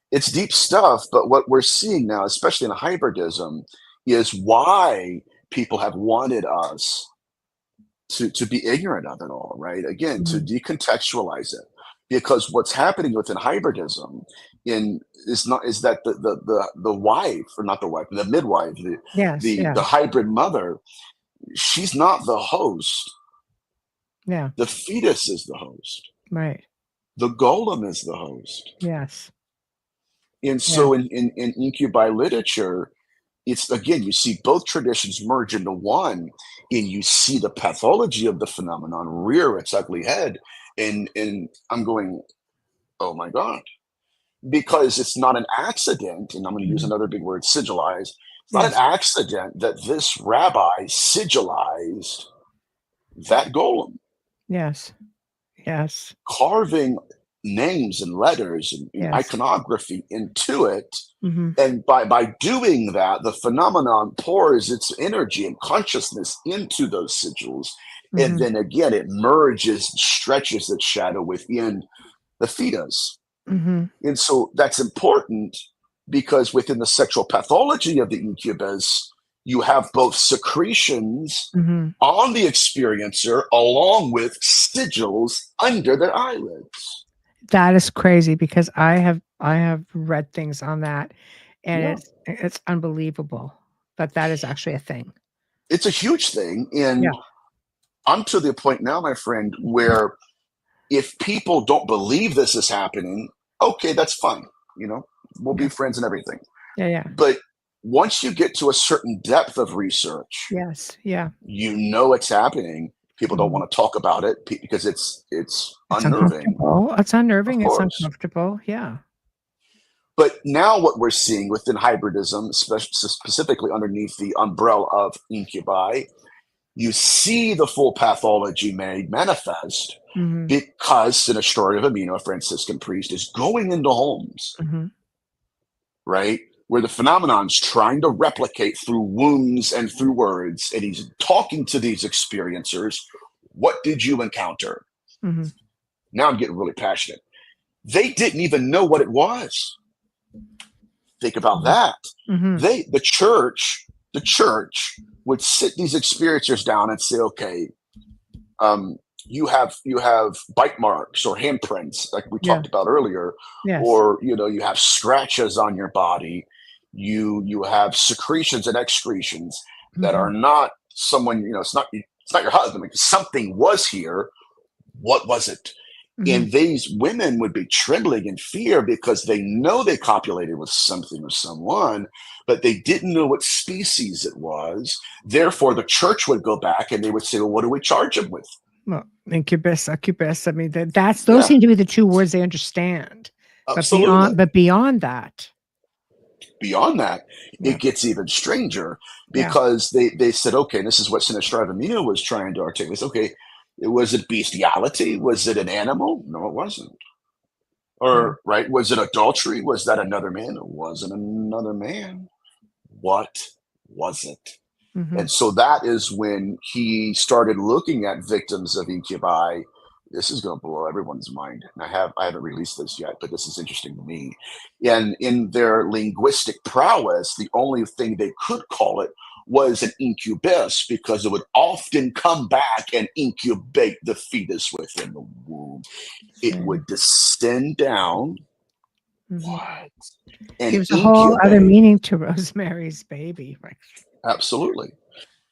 it's deep stuff. But what we're seeing now, especially in hybridism, is why people have wanted us to be ignorant of it all, right? Again, to decontextualize it, because what's happening within hybridism is that the wife, or not the wife, the midwife, the hybrid mother, she's not the host. Yeah. The fetus is the host. Right. The golem is the host. Yes. And so in incubi literature, it's, again, you see both traditions merge into one, and you see the pathology of the phenomenon rear its ugly head. And I'm going, oh my God, because it's not an accident, and I'm going to use another big word, sigilized. It's not an accident that this rabbi sigilized that golem. Yes. Yes. Carving names and letters and iconography into it. And by doing that, the phenomenon pours its energy and consciousness into those sigils. And then again, it merges, stretches its shadow within the fetus. And so that's important, because within the sexual pathology of the incubus, you have both secretions on the experiencer along with sigils under their eyelids. That is crazy, because I have read things on that, and it's unbelievable that is actually a thing. It's a huge thing, and I'm to the point now, my friend, where if people don't believe this is happening, okay, that's fine. We'll be friends and everything. But once you get to a certain depth of research, it's happening. People don't want to talk about it because it's unnerving. It's unnerving. It's uncomfortable. Yeah. But now what we're seeing within hybridism, specifically underneath the umbrella of incubi, you see the full pathology made manifest because Sinister of Amino, a Franciscan priest, is going into homes, right? Where the phenomenon's trying to replicate through wounds and through words, and he's talking to these experiencers. What did you encounter? Now I'm getting really passionate. They didn't even know what it was. Think about that. The church would sit these experiencers down and say, okay, you have bite marks or handprints, like we talked about earlier, or you have scratches on your body. You have secretions and excretions that are not someone, it's not your husband. Like, something was here. What was it? And these women would be trembling in fear because they know they copulated with something or someone, but they didn't know what species it was. Therefore, the church would go back and they would say, well, what do we charge them with? Well, incubus, succubus. I mean, those seem to be the two words they understand. Absolutely. But beyond that, it gets even stranger, because they said, okay, this is what Sinister Amino was trying to articulate. Okay, was it bestiality? Was it an animal? No, it wasn't. Or right? Was it adultery? Was that another man? It wasn't another man. What was it? And so that is when he started looking at victims of incubi. This is going to blow everyone's mind. And I haven't released this yet, but this is interesting to me. And in their linguistic prowess, the only thing they could call it was an incubus, because it would often come back and incubate the fetus within the womb. It would descend down. What? And gives a whole other meaning to Rosemary's Baby. Right? Absolutely.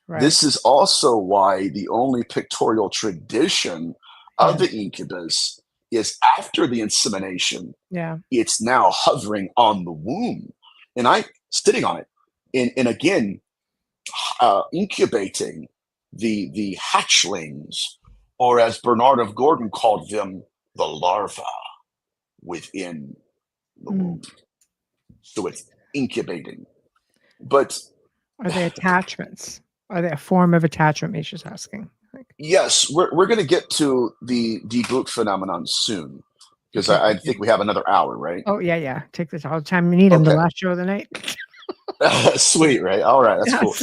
Right. This is also why the only pictorial tradition of the incubus is after the insemination. It's now hovering on the womb, and I sitting on it, and again, incubating the hatchlings, or as Bernard of Gordon called them, the larva within the womb. So it's incubating. But are they attachments? Are they a form of attachment? Misha's asking. Yes, we're going to get to the debut phenomenon soon, because I think we have another hour, right? Oh yeah. Take this all the time you need them. The last show of the night. Sweet, right? All right, that's cool.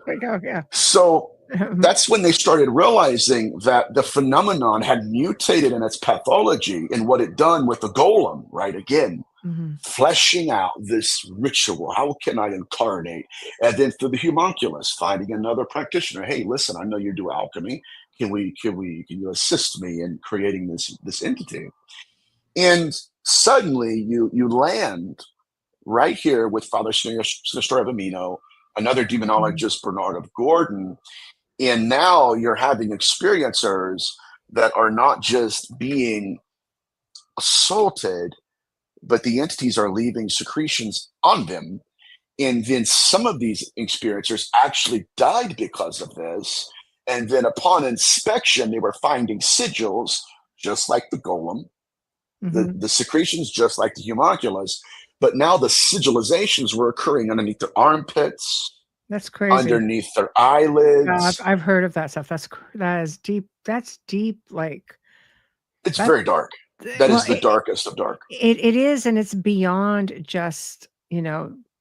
There we go. Yeah. So that's when they started realizing that the phenomenon had mutated in its pathology and what it done with the golem, right? Again, fleshing out this ritual. How can I incarnate? And then through the homunculus, finding another practitioner. Hey, listen, I know you do alchemy. can you assist me in creating this entity? And suddenly you land right here with Father Sinister of Amino, another demonologist, Bernard of Gordon, and now you're having experiencers that are not just being assaulted, but the entities are leaving secretions on them. And then some of these experiencers actually died because of this. And then upon inspection, they were finding sigils, just like the golem, the secretions, just like the homunculus. But now the sigilizations were occurring underneath their armpits. That's crazy. Underneath their eyelids. Yeah, I've heard of that stuff. That is deep. That's deep. Like, it's very dark. That is the darkest of dark. It is, and it's beyond just,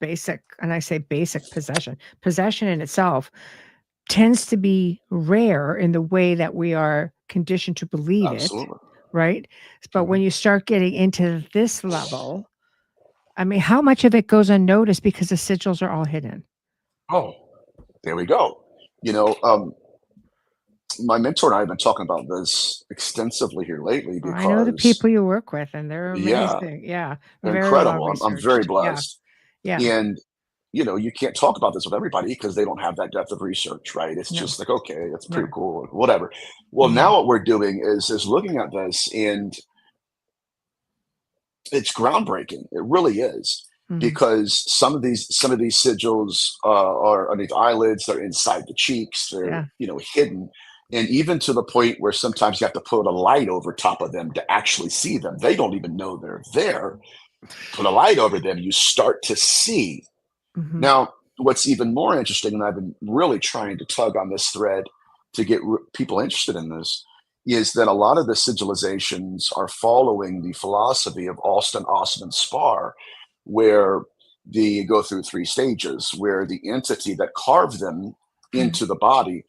basic, and I say basic possession. Possession in itself tends to be rare in the way that we are conditioned to believe it, right? But when you start getting into this level, I mean, how much of it goes unnoticed because the sigils are all hidden? Oh, there we go. My mentor and I have been talking about this extensively here lately because I know the people you work with, and they're amazing. Yeah, they're incredible. I'm very blessed. Yeah. And you can't talk about this with everybody because they don't have that depth of research, right? It's just like, okay, it's pretty cool, whatever. Well, now what we're doing is looking at this, and it's groundbreaking. It really is. Because some of these sigils are underneath eyelids, they're inside the cheeks, they're hidden, and even to the point where sometimes you have to put a light over top of them to actually see them. They don't even know they're there. Put a light over them, you start to see. Now, what's even more interesting, and I've been really trying to tug on this thread to get people interested in this, is that a lot of the sigilizations are following the philosophy of Alston, Osman, and Spar, where they go through 3 stages, where the entity that carved them into the body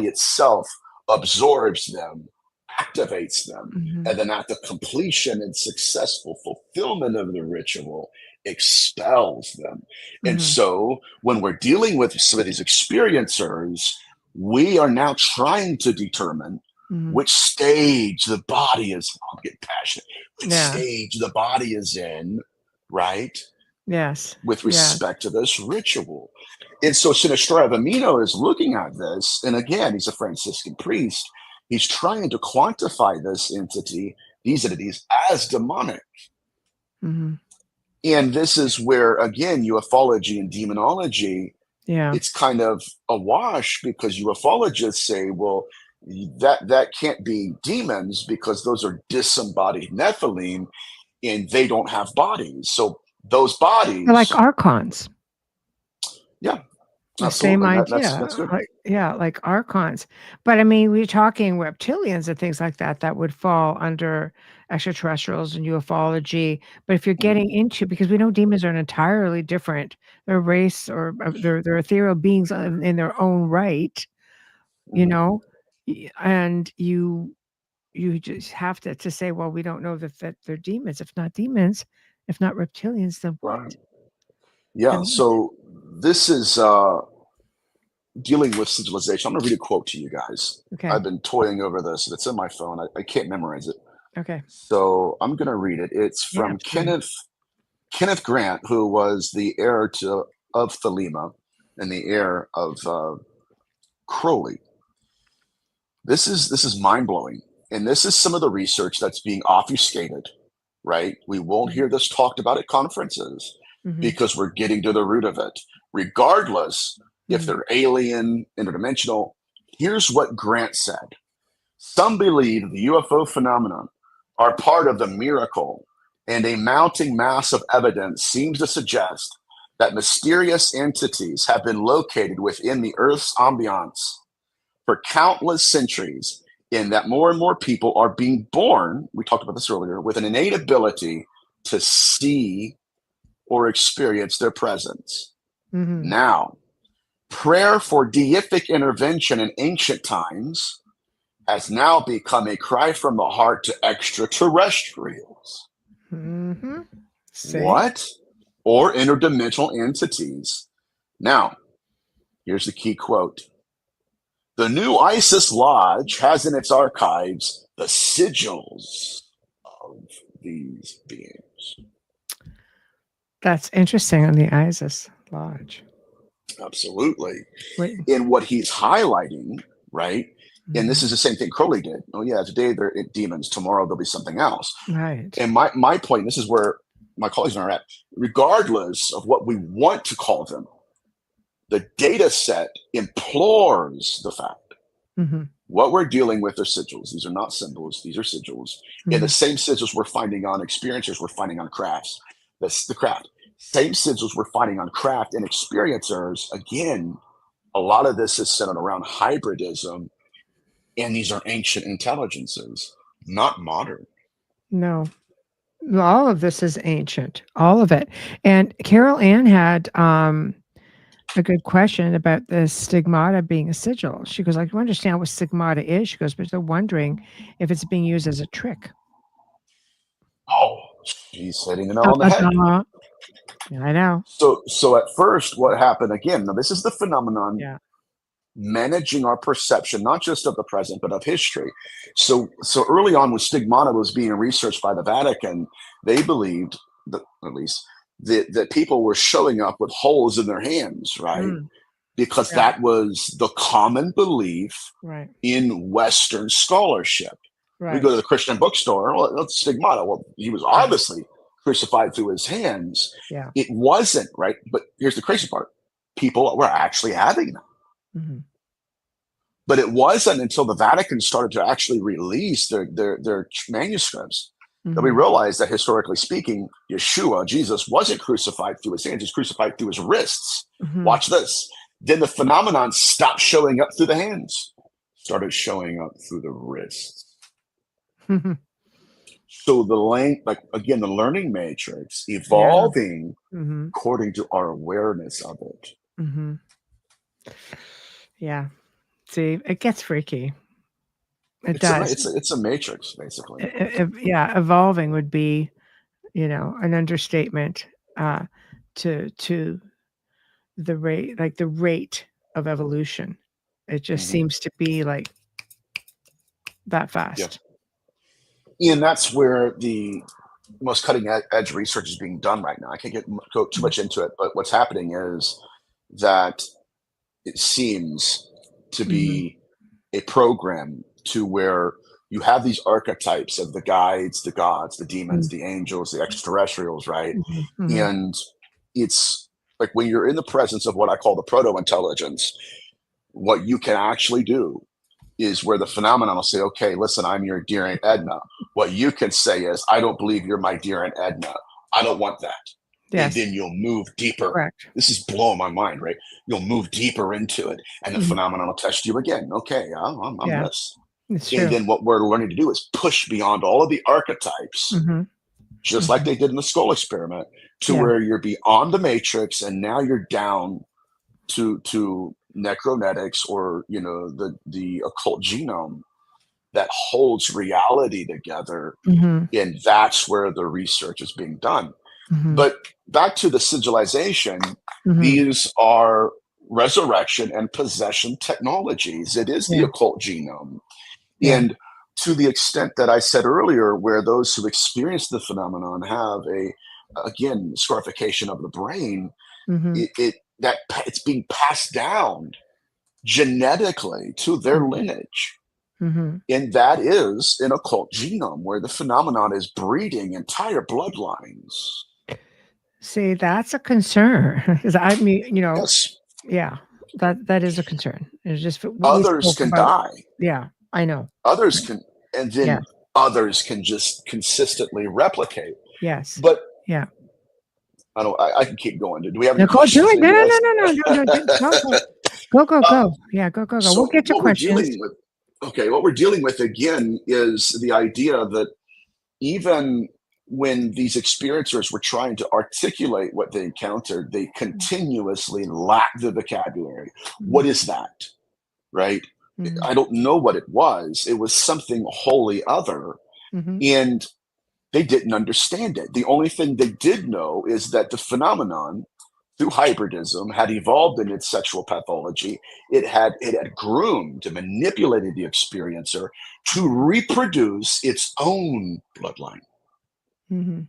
itself absorbs them, activates them, and then at the completion and successful fulfillment of the ritual, expels them. And so when we're dealing with some of these experiencers, we are now trying to determine which stage the body is, I'll get passionate, which stage the body is in, right? Yes. With respect to this ritual. And so Sinister of Amino is looking at this, and again, he's a Franciscan priest. He's trying to quantify this entity, these entities, as demonic. And this is where, again, ufology and demonology, it's kind of a wash, because ufologists say, well, that can't be demons because those are disembodied Nephilim, and they don't have bodies. So those bodies, they're like archons. Yeah, the same idea. That's good. Like archons. But I mean, we're talking reptilians and things like that would fall under extraterrestrials and ufology. But if you're getting into, because we know demons are an entirely different, they're race, or they're ethereal beings in their own right, and you just have to say, well, we don't know that they're demons. If not demons, if not reptilians, then what? Right. Yeah. So this is dealing with sigilization. I'm going to read a quote to you guys. Okay. I've been toying over this, and it's in my phone. I can't memorize it. Okay. So I'm going to read it. It's from Kenneth Grant, who was the heir of Thelema and the heir of Crowley. This is mind-blowing. And this is some of the research that's being obfuscated, right? We won't hear this talked about at conferences because we're getting to the root of it. Regardless if they're alien, interdimensional, here's what Grant said. Some believe the UFO phenomenon are part of the miracle, and a mounting mass of evidence seems to suggest that mysterious entities have been located within the Earth's ambiance for countless centuries, in that more and more people are being born, we talked about this earlier, with an innate ability to see or experience their presence. Now, prayer for deific intervention in ancient times has now become a cry from the heart to extraterrestrials. What? Or interdimensional entities. Now, here's the key quote. The new Isis Lodge has in its archives the sigils of these beings. That's interesting on the Isis Lodge. Absolutely. Wait. And what he's highlighting, right? And this is the same thing Crowley did. Oh yeah, today they're demons, tomorrow there'll be something else. Right. And my point, this is where my colleagues and I are at, regardless of what we want to call them, the data set implores the fact what we're dealing with are sigils. These are not symbols, these are sigils. And the same sigils we're finding on experiencers, we're finding on crafts. That's the craft. Same sigils we're finding on craft and experiencers. Again, a lot of this is centered around hybridism, and these are ancient intelligences, not modern. No. All of this is ancient, all of it. And Carol Ann had a good question about the stigmata being a sigil. She goes, I can understand what stigmata is. She goes, but they're wondering if it's being used as a trick. Oh, she's hitting the nail on the head. I know. So at first, what happened again? Now, this is the phenomenon managing our perception, not just of the present, but of history. So early on, when stigmata was being researched by the Vatican, they believed, that, at least, that people were showing up with holes in their hands, right? Because that was the common belief in Western scholarship. We go to the Christian bookstore, well, that's stigmata. Well, he was obviously crucified through his hands. It wasn't, right? But here's the crazy part. People were actually having them. But it wasn't until the Vatican started to actually release their manuscripts that we realized that, historically speaking, Yeshua, Jesus, wasn't crucified through his hands. He's crucified through his wrists. Watch this. Then the phenomenon stopped showing up through the hands, started showing up through the wrists. So the the learning matrix evolving according to our awareness of it. Yeah. See, it gets freaky. It's a matrix, basically. Evolving would be, an understatement to the rate, like the rate of evolution. It just seems to be like that fast. And that's where the most cutting edge research is being done right now. I can't go too much into it, but what's happening is that it seems to be a program to where you have these archetypes of the guides, the gods, the demons, the angels, the extraterrestrials, right? And it's like when you're in the presence of what I call the proto-intelligence, what you can actually do is where the phenomenon will say, okay, listen, I'm your dear Aunt Edna. What you can say is, I don't believe you're my dear Aunt Edna. I don't want that. And then you'll move deeper. Correct. This is blowing my mind, right? You'll move deeper into it, and the phenomenon will test you again. Okay, I'm this. And then what we're learning to do is push beyond all of the archetypes, just like they did in the skull experiment, to where you're beyond the matrix, and now you're down to necronetics, or the occult genome that holds reality together. And that's where the research is being done. But back to the sigilization, these are resurrection and possession technologies. It is the occult genome. And to the extent that I said earlier, where those who experience the phenomenon have again, scarification of the brain, it's being passed down genetically to their lineage. And that is an occult genome where the phenomenon is breeding entire bloodlines. See, that's a concern. Because I mean, that is a concern. It's just others can die. Yeah, I know. Others can, and then others can just consistently replicate. Yes. But I can keep going. Do we have any No. Go. Yeah, go. So we'll get to questions. What we're dealing with again is the idea that even when these experiencers were trying to articulate what they encountered, they continuously lacked the vocabulary. What is that? Right? I don't know what it was. It was something wholly other. And they didn't understand it. The only thing they did know is that the phenomenon through hybridism, had evolved in its sexual pathology. It had groomed and manipulated the experiencer to reproduce its own bloodline. Mm-hmm.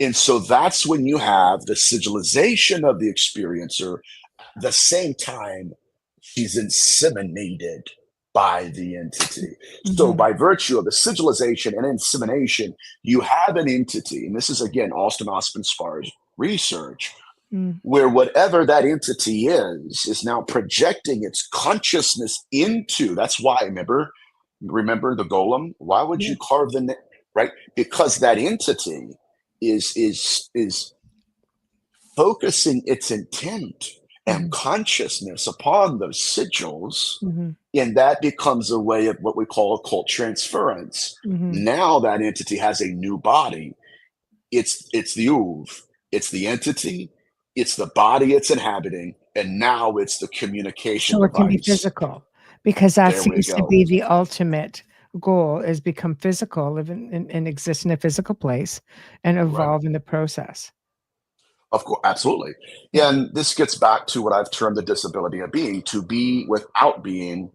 And so that's when you have the sigilization of the experiencer. At the same time, she's inseminated by the entity. So, Mm-hmm. by virtue of the sigilization and insemination, you have an entity, and this is again Austin Osman Spar's research, where whatever that entity is now projecting its consciousness into. That's why, remember the golem. Why would you carve the right? Because that entity is focusing its intent and consciousness upon those sigils, and that becomes a way of what we call occult transference. Now that entity has a new body. It's the oov, it's the entity, it's the body it's inhabiting, and now it's the communication So it can be device. physical, because that There we seems to go. be the ultimate goal, is become physical, live and exist in a physical place and evolve in the process. Of course, absolutely. And this gets back to what I've termed the disability of being, to be without being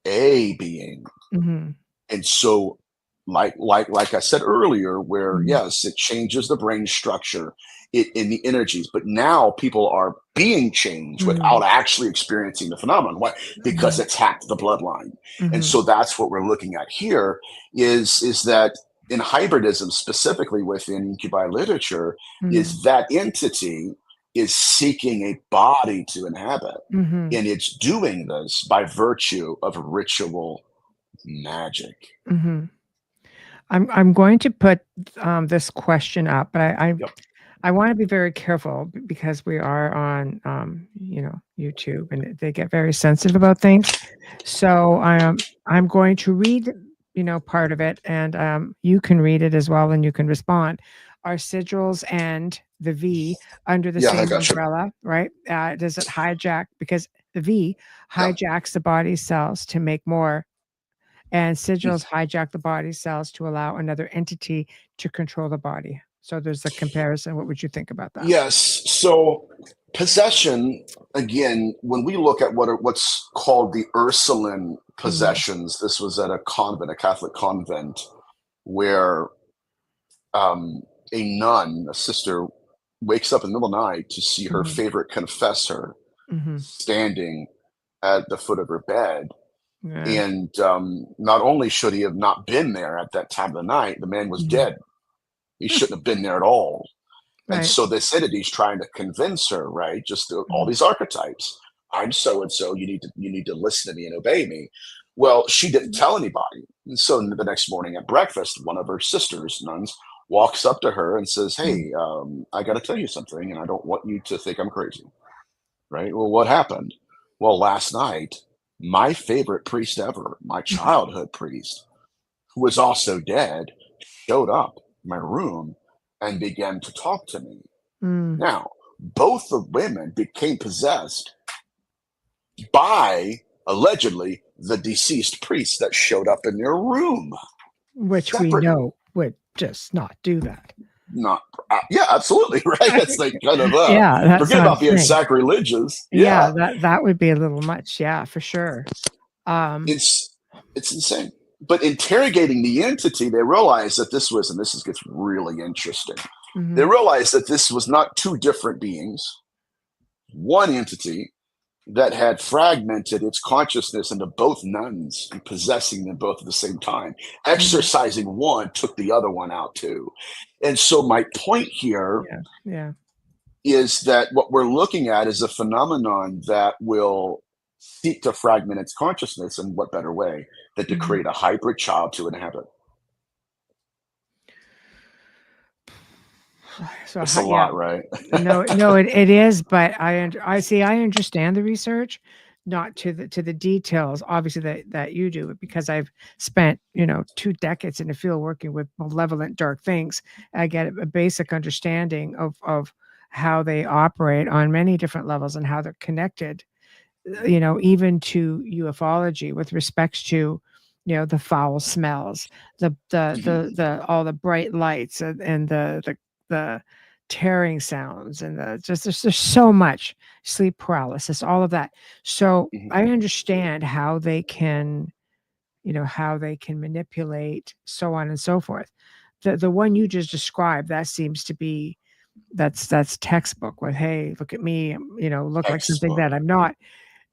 a being. And so, like I said earlier, where yes, it changes the brain structure in the energies, but now people are being changed without actually experiencing the phenomenon. Why? Because it's hacked the bloodline. And so that's what we're looking at here is that in hybridism, specifically within incubi literature, is that entity is seeking a body to inhabit. And it's doing this by virtue of ritual magic. I'm going to put this question up, but I want to be very careful because we are on YouTube, and they get very sensitive about things. So I'm going to read part of it, and you can read it as well, and you can respond. Are sigils and the V under the same umbrella, right? Does it hijack, because the V hijacks the body cells to make more, and sigils hijack the body cells to allow another entity to control the body? So there's a comparison. What would you think about that? Yes. So possession, again, when we look at what's called the Ursuline possessions, this was at a convent, a Catholic convent, where a nun, a sister, wakes up in the middle of the night to see her favorite confessor standing at the foot of her bed. And not only should he have not been there at that time of the night, the man was dead. He shouldn't have been there at all. And so this entity's trying to convince her, right? Just all these archetypes. I'm so and so. You need to listen to me and obey me. Well, she didn't tell anybody. And so the next morning at breakfast, one of her sisters, nuns, walks up to her and says, "Hey, I got to tell you something, and I don't want you to think I'm crazy." Right? Well, what happened? Well, last night, my favorite priest ever, my childhood priest, who was also dead, showed up in my room and began to talk to me. Now, both the women became possessed by, allegedly, the deceased priest that showed up in their room. Which we know would just not do that. Yeah, absolutely, right? That's like kind of forget about being sacrilegious. That would be a little much. Yeah, for sure. It's insane. But interrogating the entity, they realized that this gets really interesting. They realized that this was not two different beings, one entity that had fragmented its consciousness into both nuns and possessing them both at the same time. Exercising one took the other one out too. And so my point here is that what we're looking at is a phenomenon that will seek to fragment its consciousness, and what better way than to create a hybrid child to inhabit. So it's a lot, right? No, it is, but I understand the research, not to the details, obviously, that you do, because I've spent 2 decades in the field working with malevolent dark things. I get a basic understanding of how they operate on many different levels and how they're connected, even to ufology with respects to the foul smells, the all the bright lights, and the tearing sounds and there's so much sleep paralysis, all of that. So I understand how they can, how they can manipulate, so on and so forth. The one you just described, that seems to be, that's textbook with, hey, look at me, look like something that I'm not.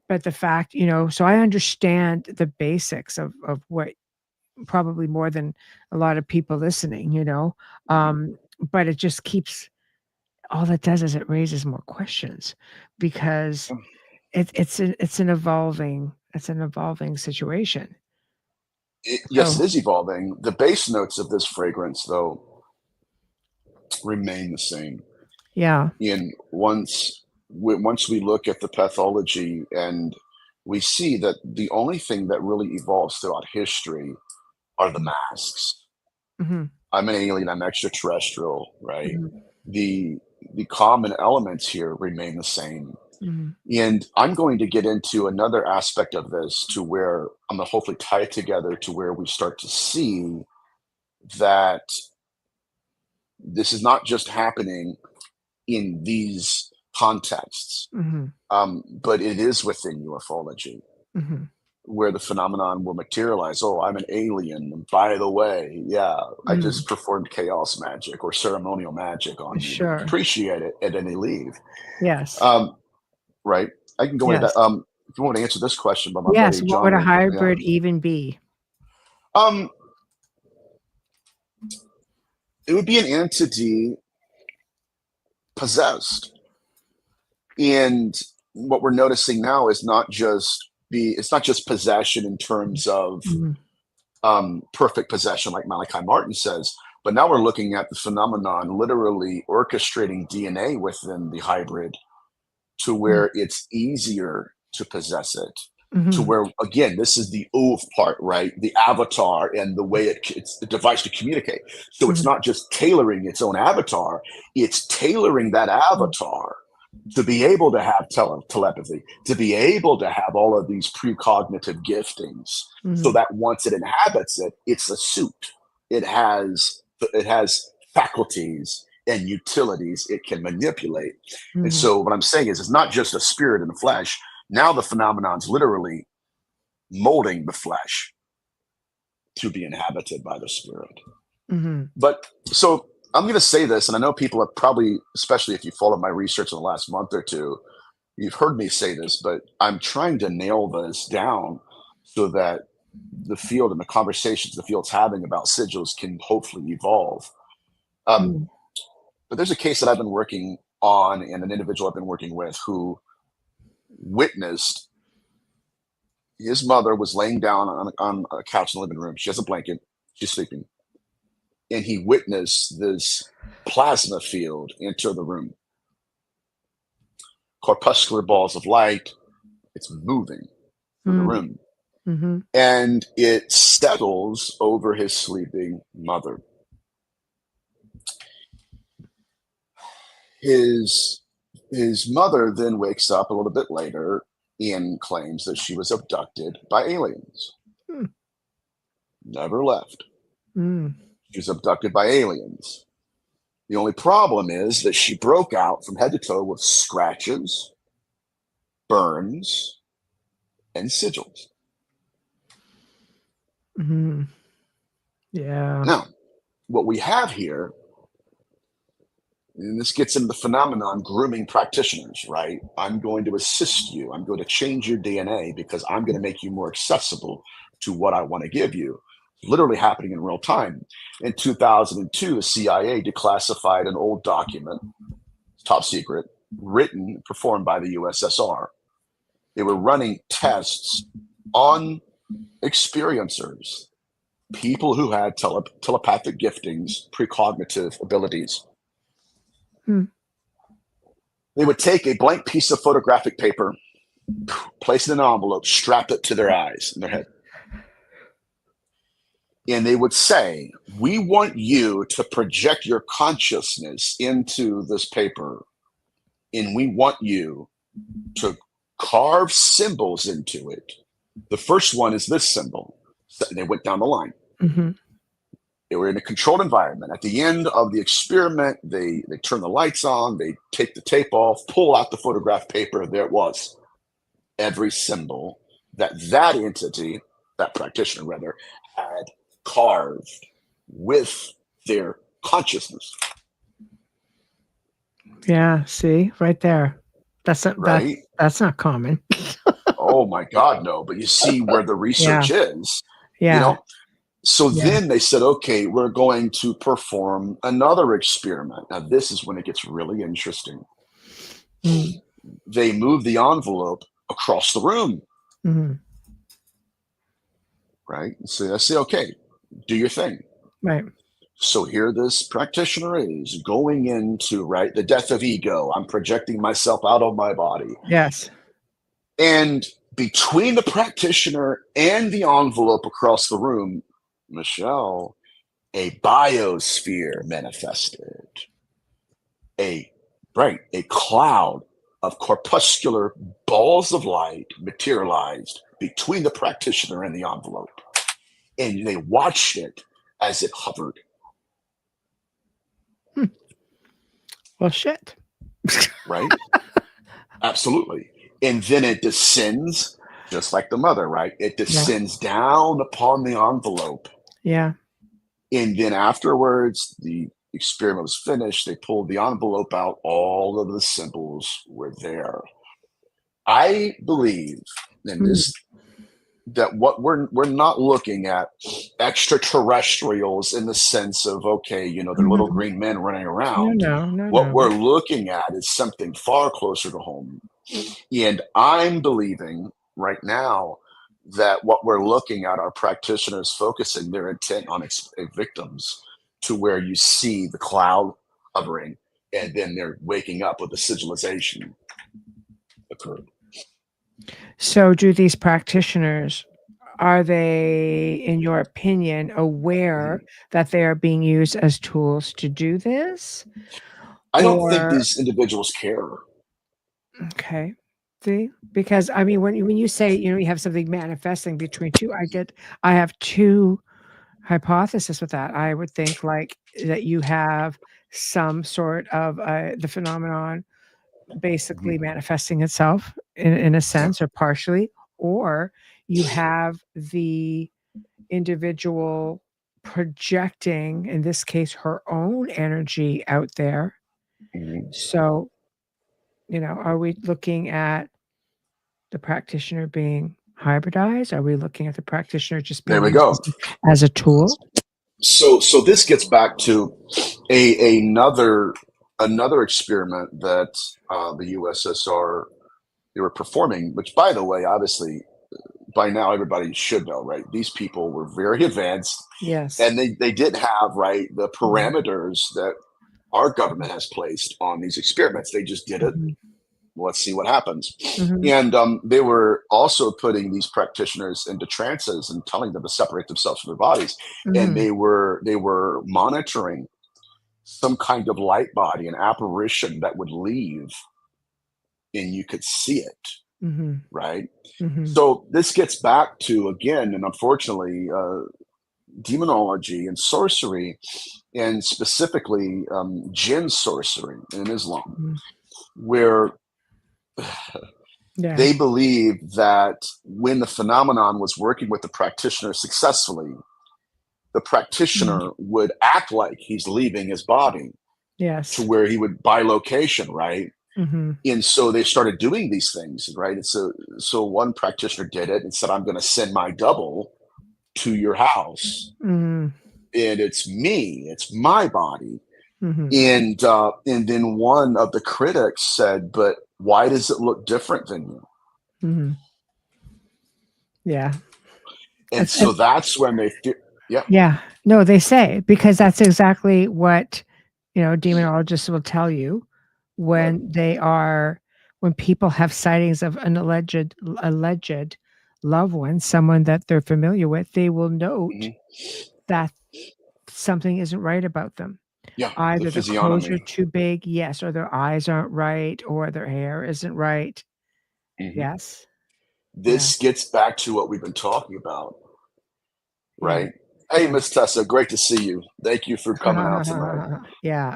But the fact, so I understand the basics of what, probably more than a lot of people listening, but it just keeps, all it does is it raises more questions, because it's an evolving situation. Yes, it is evolving. The base notes of this fragrance, though, remain the same. Yeah. And once we look at the pathology, and we see that the only thing that really evolves throughout history are the masks. I'm an alien, I'm extraterrestrial, right? The common elements here remain the same. And I'm going to get into another aspect of this, to where I'm going to hopefully tie it together to where we start to see that this is not just happening in these contexts, but it is within ufology, where the phenomenon will materialize. Oh, I'm an alien. And by the way, yeah, I just performed chaos magic or ceremonial magic on you. Sure. Appreciate it, and then they leave. Yes. Right. I can go into that. If you want to answer this question, but my buddy John. What would a hybrid even be? It would be an entity possessed. And what we're noticing now is it's not just possession in terms of perfect possession, like Malachi Martin says, but now we're looking at the phenomenon literally orchestrating DNA within the hybrid, to where it's easier to possess it. To where, again, this is the OOF part, right? The avatar and the way it's the device to communicate. So it's not just tailoring its own avatar, it's tailoring that avatar to be able to have telepathy, to be able to have all of these precognitive giftings, so that once it inhabits it, it's a suit. It has faculties and utilities it can manipulate. And so what I'm saying is, it's not just a spirit in the flesh. Now the phenomenon's literally molding the flesh to be inhabited by the spirit. But so I'm going to say this, and I know people have probably, especially if you followed my research in the last month or two, you've heard me say this, but I'm trying to nail this down so that the field and the conversations the field's having about sigils can hopefully evolve. But there's a case that I've been working on, and an individual I've been working with, who witnessed his mother was laying down on a couch in the living room. She has a blanket. She's sleeping. And he witnessed this plasma field enter the room. Corpuscular balls of light. It's moving through the room. And it settles over his sleeping mother. His mother then wakes up a little bit later and claims that she was abducted by aliens. Never left. She was abducted by aliens. The only problem is that she broke out from head to toe with scratches, burns, and sigils. Yeah. Now, what we have here, and this gets into the phenomenon grooming practitioners, right? I'm going to assist you. I'm going to change your DNA because I'm going to make you more accessible to what I want to give you. It's literally happening in real time. In 2002, the CIA declassified an old document, top secret, written, performed by the USSR. They were running tests on experiencers, people who had telepathic giftings, precognitive abilities. They would take a blank piece of photographic paper, place it in an envelope, strap it to their eyes and their head. And they would say, we want you to project your consciousness into this paper, and we want you to carve symbols into it. The first one is this symbol. So they went down the line. They were in a controlled environment. At the end of the experiment, they turn the lights on, they take the tape off, pull out the photograph paper. There it was. Every symbol that entity, that practitioner rather, had carved with their consciousness. Yeah, see, right there. That's not common. Oh my God, no. But you see where the research is. Yeah. So then they said, okay, we're going to perform another experiment. Now, this is when it gets really interesting. They move the envelope across the room. Right? So I say, okay, do your thing. Right. So here this practitioner is going into, right, the death of ego. I'm projecting myself out of my body. Yes. And between the practitioner and the envelope across the room, Michelle, a biosphere manifested. A cloud of corpuscular balls of light materialized between the practitioner and the envelope. And they watched it as it hovered. Well, shit. Right? Absolutely. And then it descends, just like the mother, right? It descends down upon the envelope. Yeah. And then afterwards, the experiment was finished. They pulled the envelope out. All of the symbols were there. I believe in this, that what we're not looking at extraterrestrials in the sense of, okay, they're little green men running around. No. What we're looking at is something far closer to home. And I'm believing right now that what we're looking at are practitioners focusing their intent on victims, to where you see the cloud hovering and then they're waking up with the sigilization occurred. So do these practitioners, are they, in your opinion, aware that they are being used as tools to do this? I don't think these individuals care. Okay. See, because I mean, when you say, you have something manifesting between two, I have two hypotheses with that. I would think like that you have some sort of the phenomenon basically manifesting itself in a sense, or partially, or you have the individual projecting, in this case, her own energy out there. So, are we looking at the practitioner being hybridized? Are we looking at the practitioner just being used as a tool? So this gets back to another experiment that the USSR, they were performing, which, by the way, obviously by now everybody should know, right? These people were very advanced. Yes. And they did have, right, the parameters that our government has placed on these experiments. They just did it. Let's see what happens. And they were also putting these practitioners into trances and telling them to separate themselves from their bodies. And they were monitoring some kind of light body, an apparition that would leave, and you could see it. Right? So this gets back to, again, and unfortunately, demonology and sorcery, and specifically jinn sorcery in Islam, where they believe that when the phenomenon was working with the practitioner successfully, the practitioner would act like he's leaving his body, to where he would bilocation, right? And so they started doing these things, right? And so one practitioner did it and said, I'm going to send my double to your house. And it's me, it's my body. And then one of the critics said, but why does it look different than you? Yeah. And so that's when they no, they say, because that's exactly what demonologists will tell you when when people have sightings of an alleged loved one, someone that they're familiar with, they will note that something isn't right about them. Either the clothes are too big, yes, or their eyes aren't right, or their hair isn't right. Yes. This gets back to what we've been talking about, right? Hey, Miss Tessa, great to see you. Thank you for coming out tonight. Yeah.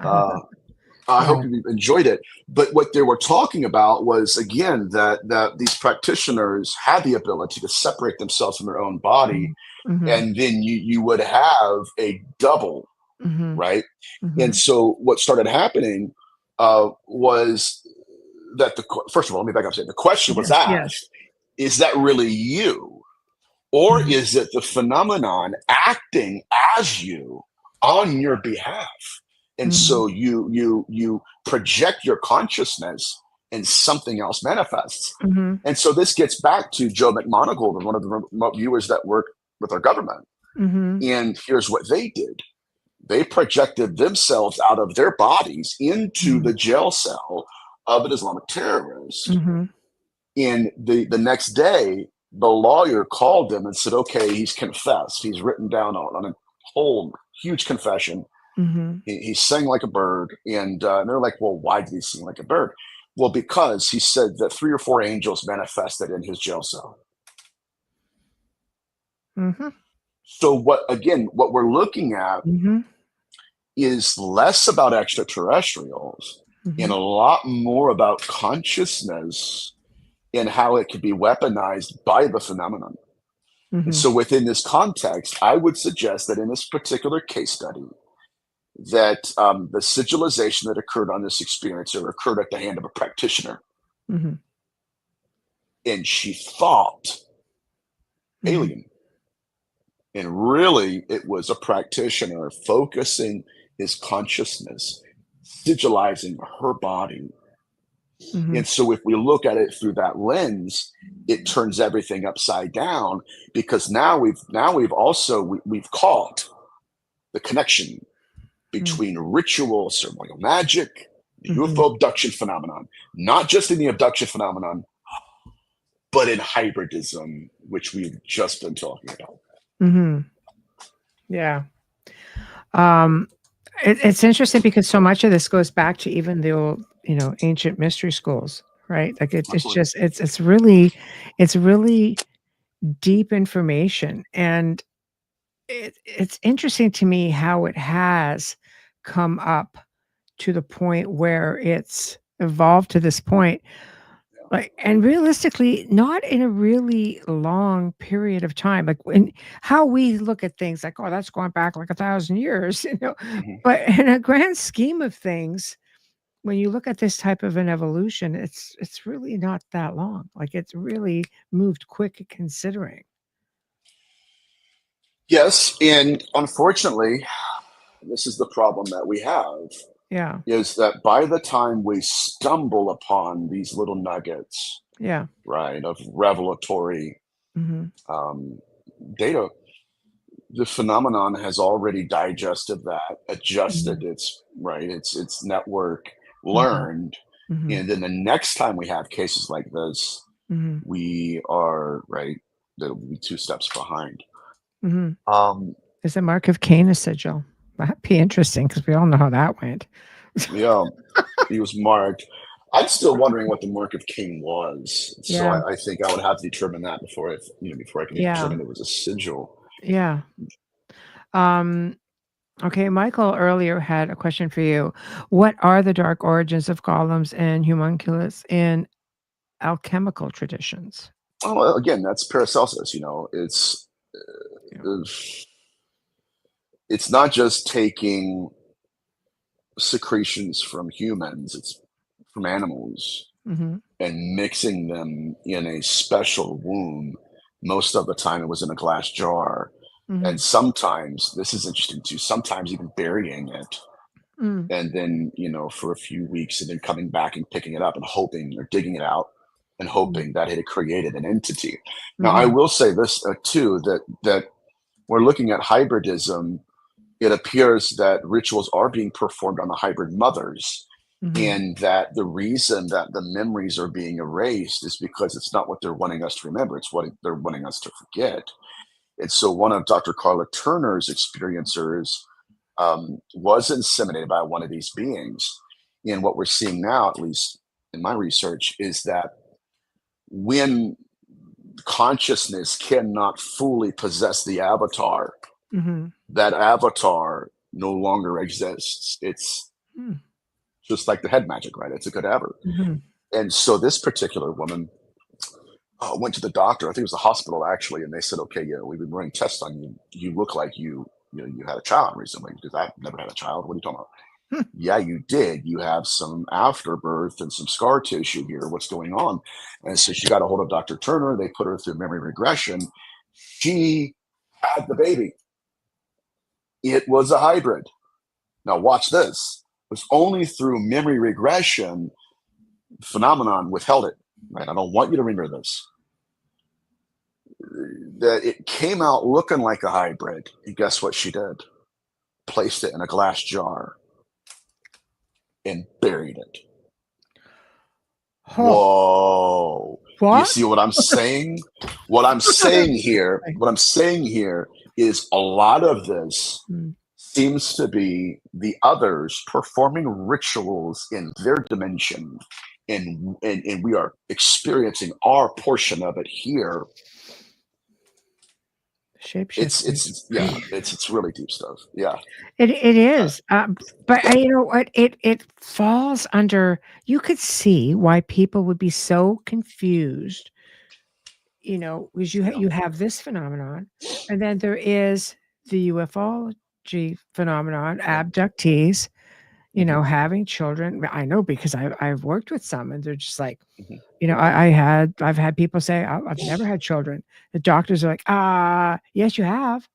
I Yeah. hope you enjoyed it. But what they were talking about was, again, that these practitioners had the ability to separate themselves from their own body, Mhm. and then you would have a double, Mhm. right? And Mhm. so what started happening was that first of all, let me back up and say the question was Yes. Yes. asked: is that really you? Or Mhm. is it the phenomenon acting as you on your behalf? And Mhm. so you project your consciousness and something else manifests. Mhm. And so this gets back to Joe McMonagle, one of the remote viewers that work with our government. Mhm. And here's what they did. They projected themselves out of their bodies into Mhm. the jail cell of an Islamic terrorist. Mhm. And the next day, the lawyer called them and said, okay, he's confessed. He's written down on a whole huge confession. Mhm. He sang like a bird. And they're like, well, why did he sing like a bird? Well, because he said that 3 or 4 angels manifested in his jail cell. Mhm. So what we're looking at Mhm. is less about extraterrestrials and a Mhm. lot more about consciousness and how it can be weaponized by the phenomenon. And Mhm. so within this context, I would suggest that in this particular case study, that the sigilization that occurred on this experiencer occurred at the hand of a practitioner, Mhm. and she thought Mhm. alien. And really, it was a practitioner focusing his consciousness, sigilizing her body. Mhm. And so if we look at it through that lens, it turns everything upside down, because we've caught the connection between ritual ceremonial magic, the Mhm. UFO abduction phenomenon, not just in the abduction phenomenon, but in hybridism, which we've just been talking about. Mhm. Yeah. Um, it's interesting because so much of this goes back to even the old, ancient mystery schools, right? Like it's Absolutely. just it's really deep information, and it's interesting to me how it has come up to the point where it's evolved to this point. Like, and realistically, not in a really long period of time. Like when how we look at things, like, oh, that's going back like 1,000 years, Mhm. But in a grand scheme of things, when you look at this type of an evolution, it's really not that long. Like it's really moved quick considering. Yes, and unfortunately, this is the problem that we have, Yeah. is that by the time we stumble upon these little nuggets, Yeah. right, of revelatory Mhm. um, data, the phenomenon has already digested that, adjusted Mhm. its network, Mhm. learned, Mhm. and then the next time we have cases like this, Mhm. we are right. That'll be 2 steps behind. Mhm. Um, Is the mark of Cain a sigil? That'd be interesting because we all know how that went. yeah, he was marked. I'm still wondering what the mark of Cain was. So Yeah. I think I would have to determine that before I can Yeah. determine it was a sigil. Yeah. Um, okay, Michael earlier had a question for you. What are the dark origins of golems and homunculus in alchemical traditions? Oh, well, again, that's Paracelsus. Yeah. It's not just taking secretions from humans; it's from animals Mhm. and mixing them in a special womb. Most of the time, it was in a glass jar, and Mhm. sometimes this is interesting too. Sometimes even burying it Mm. and then for a few weeks and then coming back and picking it up and hoping or digging it out and Mm. hoping that it had created an entity. Now I Mhm. will say this too, that we're looking at hybridism. It appears that rituals are being performed on the hybrid mothers, Mhm. and that the reason that the memories are being erased is because it's not what they're wanting us to remember, it's what they're wanting us to forget. And so one of Dr. Carla Turner's experiencers was inseminated by one of these beings. And what we're seeing now, at least in my research, is that when consciousness cannot fully possess the avatar, that avatar no longer exists. It's just like the head magic, right? It's a cadaver. And so this particular woman went to the doctor. I think it was the hospital actually, and they said, "Okay, we've been running tests on you. You look like you had a child recently." Because I've never had a child. What are you talking about? Yeah, you did. You have some afterbirth and some scar tissue here. What's going on? And so she got a hold of Dr. Turner. They put her through memory regression. She had the baby. It was a hybrid. Now watch this. It was only through memory regression phenomenon withheld it. Right? I don't want you to remember this. That it came out looking like a hybrid. And guess what she did? Placed it in a glass jar and buried it. Whoa. What? You see what I'm saying? What I'm saying here is a lot of this seems to be the others performing rituals in their dimension, and we are experiencing our portion of it here. It's really deep stuff. Yeah, it is. But you know what? It falls under. You could see why people would be so confused. You know, because you have this phenomenon, and then there is the ufology phenomenon, abductees. You know, having children. I know because I've worked with some, and they're just like, you know, I've had people say I've never had children. The doctors are like, yes, you have.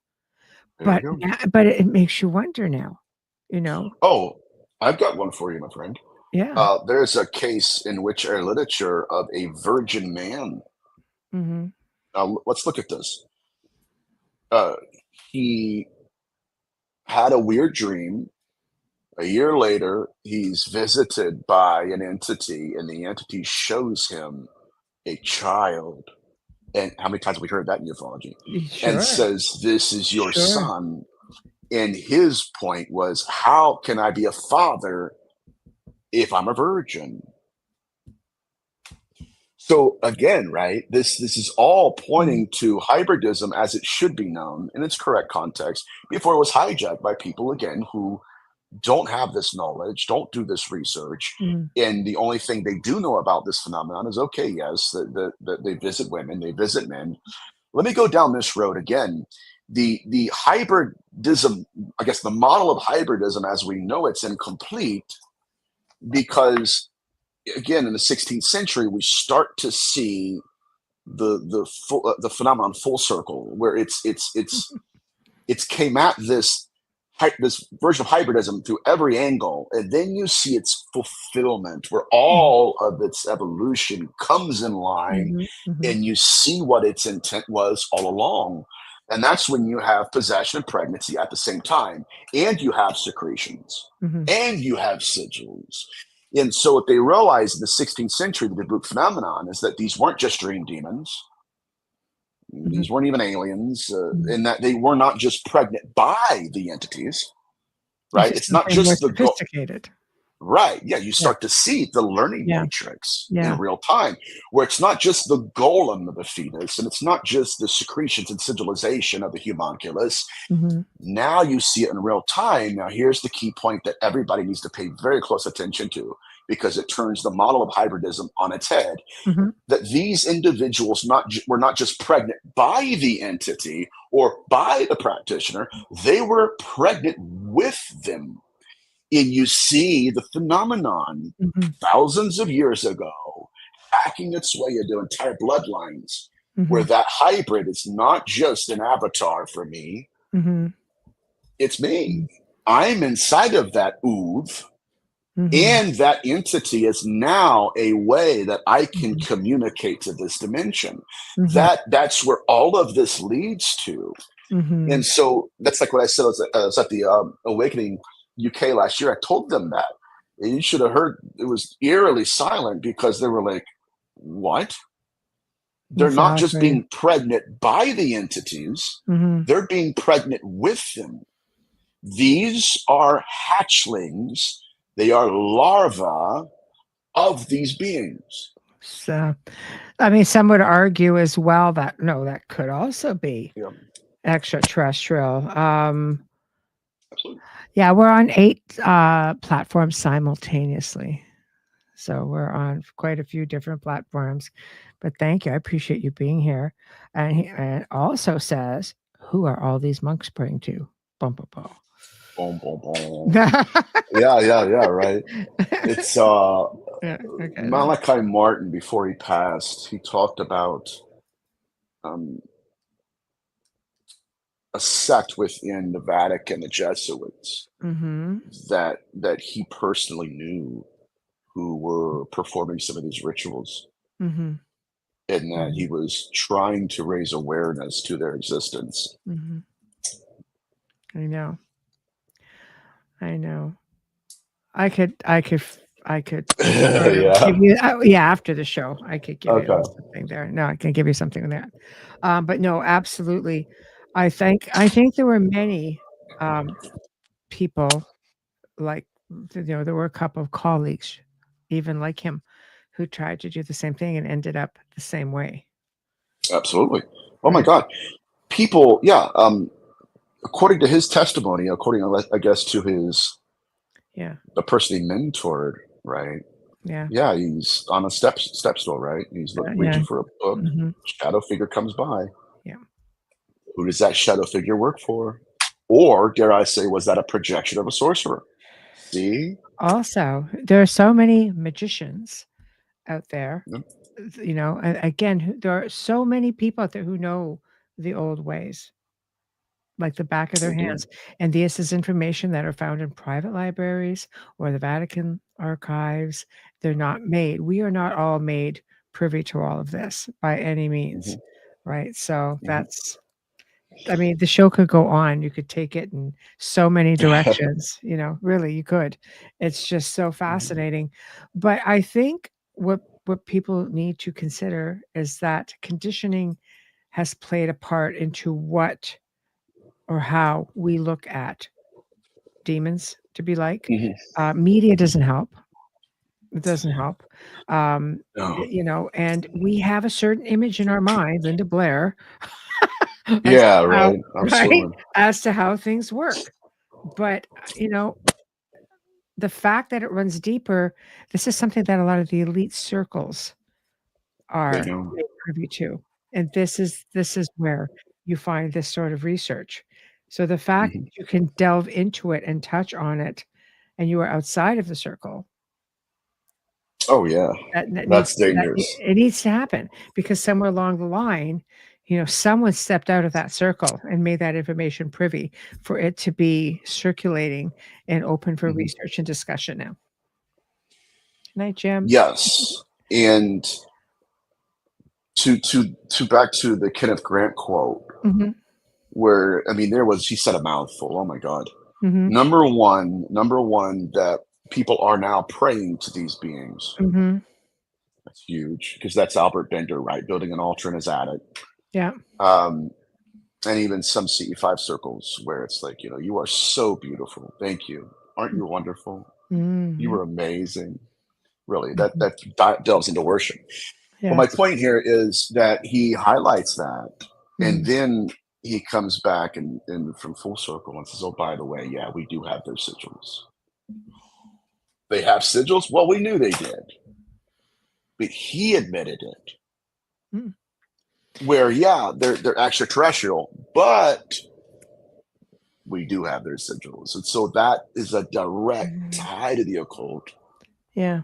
But it makes you wonder now, you know. Oh, I've got one for you, my friend. Yeah. There's a case in which our literature of a virgin man. Let's look at this. He had a weird dream. A year later, he's visited by an entity, and the entity shows him a child. And how many times have we heard that in ufology? Sure. And says, "This is your son." And his point was, how can I be a father if I'm a virgin? So again, right, this is all pointing to hybridism as it should be known in its correct context before it was hijacked by people, again, who don't have this knowledge, don't do this research, and the only thing they do know about this phenomenon is, okay, yes, that they visit women, they visit men. Let me go down this road again. The hybridism, I guess the model of hybridism as we know it's incomplete, because again, in the 16th century, we start to see the phenomenon full circle, where it's came at this version of hybridism through every angle, and then you see its fulfillment, where all of its evolution comes in line, and you see what its intent was all along. And that's when you have possession and pregnancy at the same time, and you have secretions, and you have sigils. And so what they realized in the 16th century, the Big phenomenon, is that these weren't just dream demons. These weren't even aliens, in that they were not just pregnant by the entities, right? It's not just the sophisticated. Right. Yeah. You start to see the learning matrix in real time, where it's not just the golem of the fetus, and it's not just the secretions and sigilization of the homunculus. Now you see it in real time. Now, here's the key point that everybody needs to pay very close attention to, because it turns the model of hybridism on its head. That these individuals were not just pregnant by the entity or by the practitioner, they were pregnant with them. And you see the phenomenon thousands of years ago hacking its way into entire bloodlines, where that hybrid is not just an avatar for me. It's me. I'm inside of that ooth. And that entity is now a way that I can communicate to this dimension. That's where all of this leads to. And so that's like what I said. I was at the Awakening UK last year. I told them that. And you should have heard, it was eerily silent, because they were like, what? They're not just being pregnant by the entities, they're being pregnant with them. These are hatchlings. They are larvae of these beings. So, I mean, some would argue as well that, no, that could also be extraterrestrial. Absolutely. Yeah, we're on 8 platforms simultaneously. So we're on quite a few different platforms. But thank you. I appreciate you being here. And he also says, who are all these monks praying to? Bum, bum, bum. Boom, boom, boom. yeah, right. It's Malachi Martin, before he passed, he talked about a sect within the Vatican, the Jesuits, that he personally knew, who were performing some of these rituals, and that he was trying to raise awareness to their existence. I know. I could give you, after the show, I could give you something there. No, I can give you something there. But no, absolutely. I think there were many people, like, there were a couple of colleagues, even like him, who tried to do the same thing and ended up the same way. Absolutely. Oh my God. People, according to his testimony, according, I guess, to his, the person he mentored, right? Yeah, he's on a step stool, right? He's reaching for a book. Shadow figure comes by. Yeah. Who does that shadow figure work for? Or, dare I say, was that a projection of a sorcerer? See? Also, there are so many magicians out there. Again, there are so many people out there who know the old ways like the back of their hands. And this is information that are found in private libraries or the Vatican archives. They're not made. We are not all made privy to all of this by any means. Right. So that's, I mean, the show could go on. You could take it in so many directions, really you could. It's just so fascinating. But I think what people need to consider is that conditioning has played a part into what or how we look at demons to be like. Media doesn't help. It doesn't help. And we have a certain image in our mind, Linda Blair. Right. As to how things work. But, the fact that it runs deeper, this is something that a lot of the elite circles are privy to. And this is where you find this sort of research. So the fact that you can delve into it and touch on it, and you are outside of the circle. Oh yeah, that's dangerous. It needs to happen because somewhere along the line, someone stepped out of that circle and made that information privy for it to be circulating and open for research and discussion now. Good night, Jim. Yes, and to back to the Kenneth Grant quote, where he said a mouthful. Oh my God. Number one, that people are now praying to these beings. That's huge because that's Albert Bender, right? Building an altar in his attic. Yeah. And even some CE5 circles where it's like, you are so beautiful. Thank you. Aren't you wonderful? You were amazing. Really, that delves into worship. Well, my point here is that he highlights that, and then he comes back and from full circle and says, "Oh, by the way, yeah, we do have their sigils. They have sigils. Well, we knew they did, but he admitted it. Where, they're extraterrestrial, but we do have their sigils, and so that is a direct tie to the occult. Yeah,